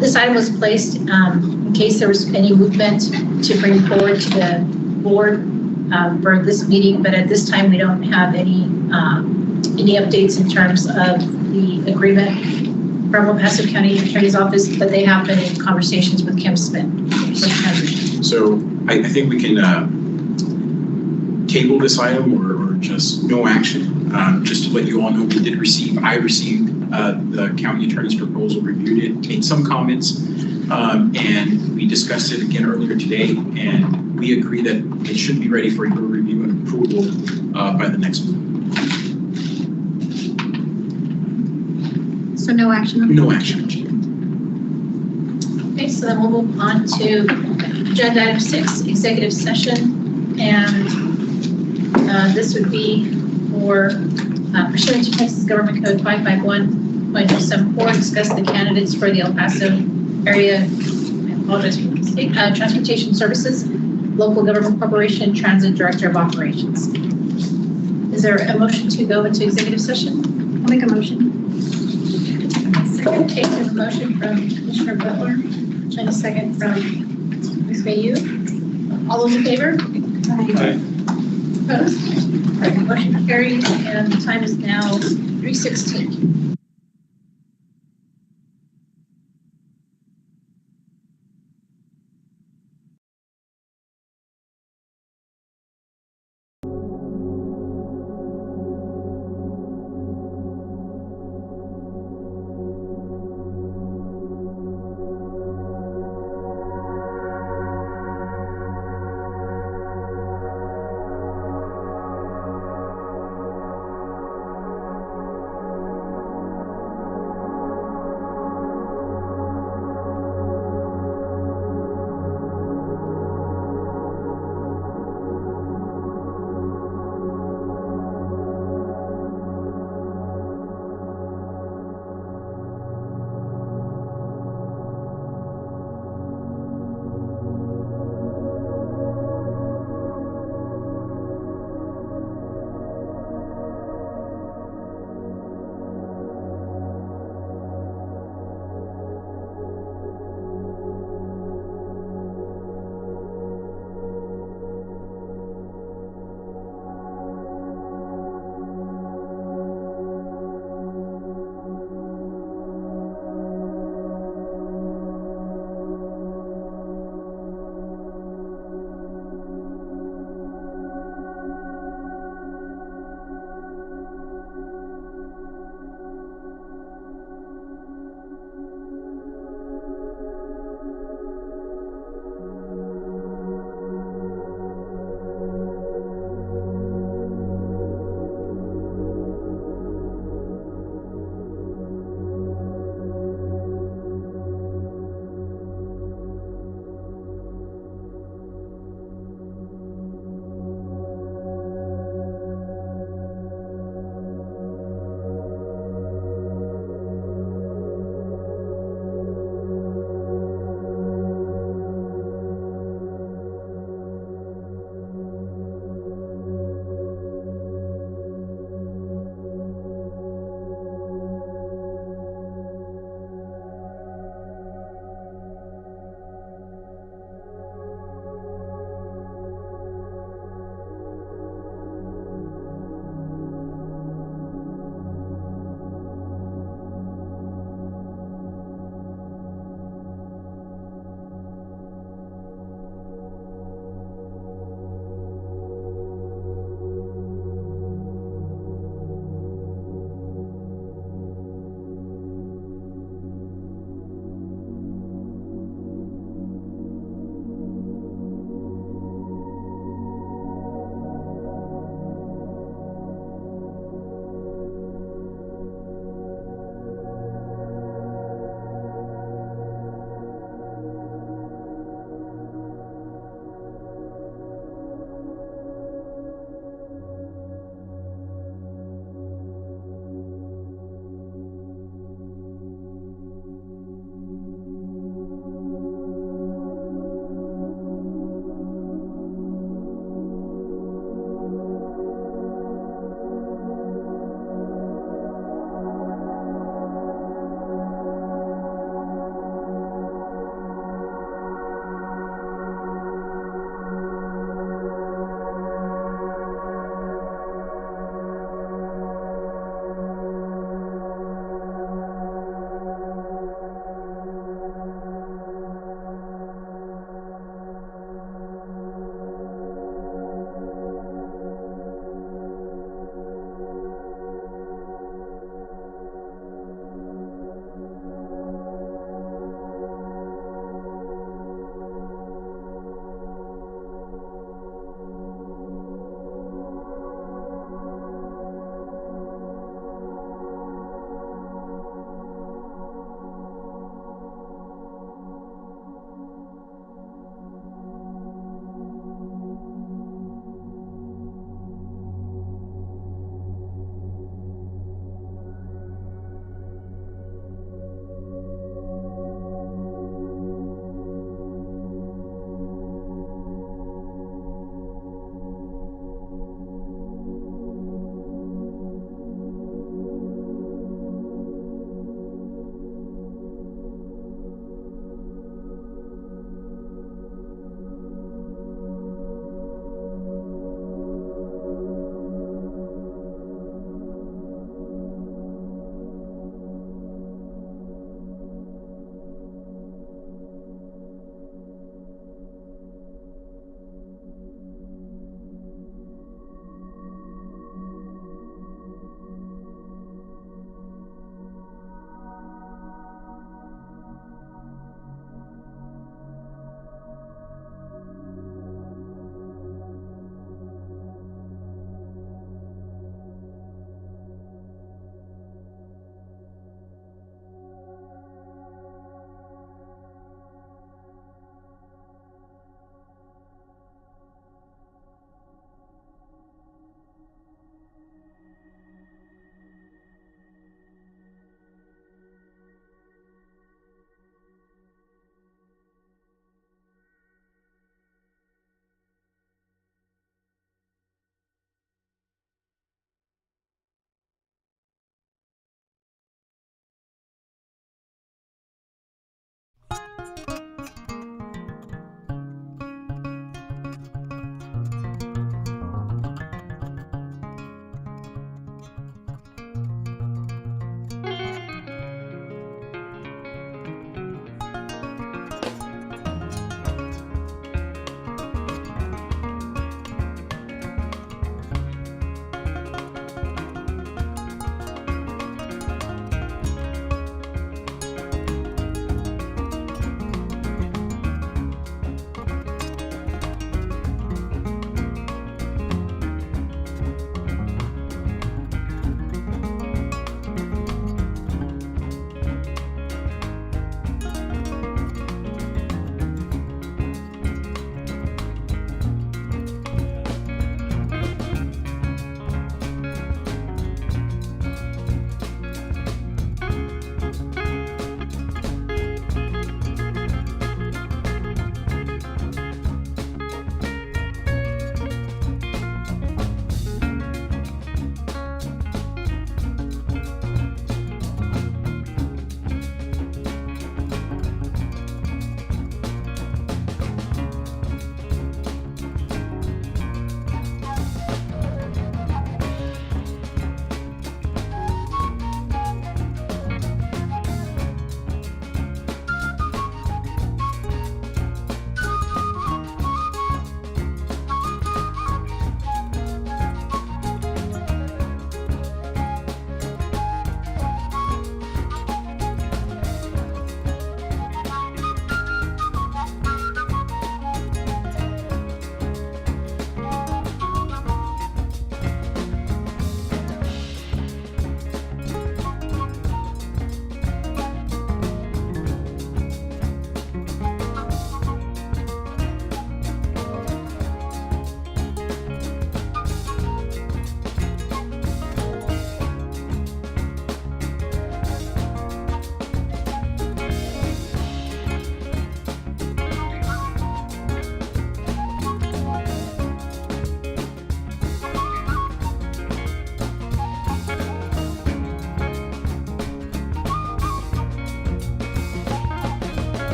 This item was placed in case there was any movement to bring forward to the board for this meeting, but at this time we don't have any updates in terms of the agreement from El Paso County Attorney's Office, but they have been in conversations with Kim Smith. So I think we can table this item or just no action. Just to let you all know, I received the county attorney's proposal, reviewed it, made some comments, and we discussed it again earlier today, and we agree that it should be ready for your review and approval by the next meeting. So no action? No action. Okay, so then we'll move on to agenda item 6, executive session. And this would be for pursuant to Texas Government Code 551.074, discuss the candidates for the El Paso area, I apologize for the mistake, Transportation Services, Local Government Corporation, Transit Director of Operations. Is there a motion to go into executive session? I'll make a motion. Okay, there's a motion from Commissioner Butler and a second from Ms. Mayhew. All those in favor? Aye. Opposed? All right, motion carries, and the time is now 3:16.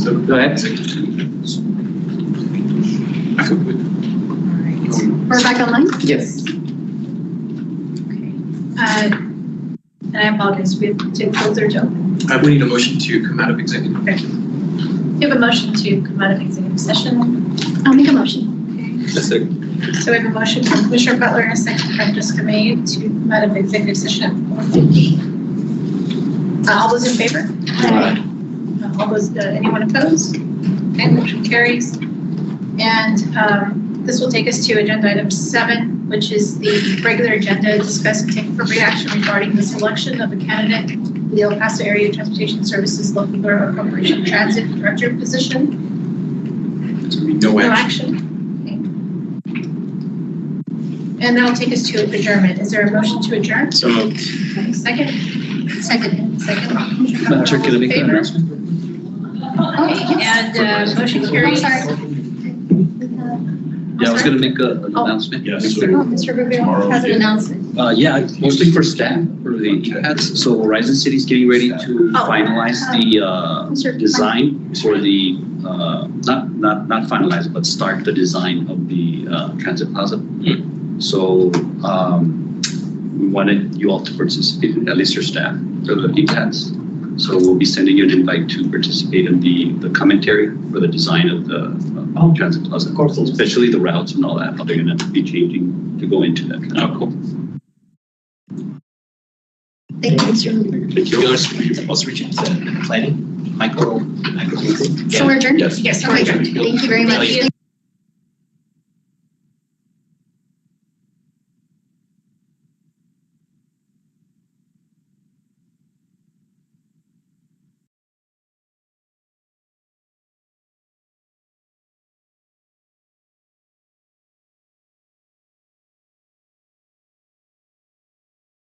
So go ahead. We're back online? Yes. And I apologize, we have to close our job. We need a motion to come out of executive. We have a motion to come out of executive session. I'll make a motion. So we have a motion from Commissioner Butler and a second from Jessica May to come out of executive session at 4:50. All those in favor? Aye. All those, anyone opposed? Okay, motion carries. And this will take us to agenda item 7, which is the regular agenda, discuss and take appropriate action regarding the selection of a candidate for the El Paso Area Transportation Services Local Borough Corporation Transit Director position. There's gonna be no No action. action. Okay. And that'll take us to adjournment. Is there a motion to adjourn? So moved. Second? Second. Madam Chair, can I make an Favor? announcement? Okay, and motion carries. Yeah, I was gonna make an announcement. Yes. Oh, Mr. Rubio has an announcement. Yeah, mostly for staff, for the ECATs. So Horizon City is getting ready to finalize the design for the, not finalize, but start the design of the transit plaza. So we wanted you all to participate, at least your staff, for the ECATs. So we'll be sending you an invite to participate in the commentary for the design of the transit plaza. Of course, especially the routes and all that, how they're gonna be changing to go into that. Oh, cool. Thank you, Mr. Rubio. Thank you guys. Also reaching to planning, Michael. So we're adjourned? Yes. Yes, Okay, thank you very much.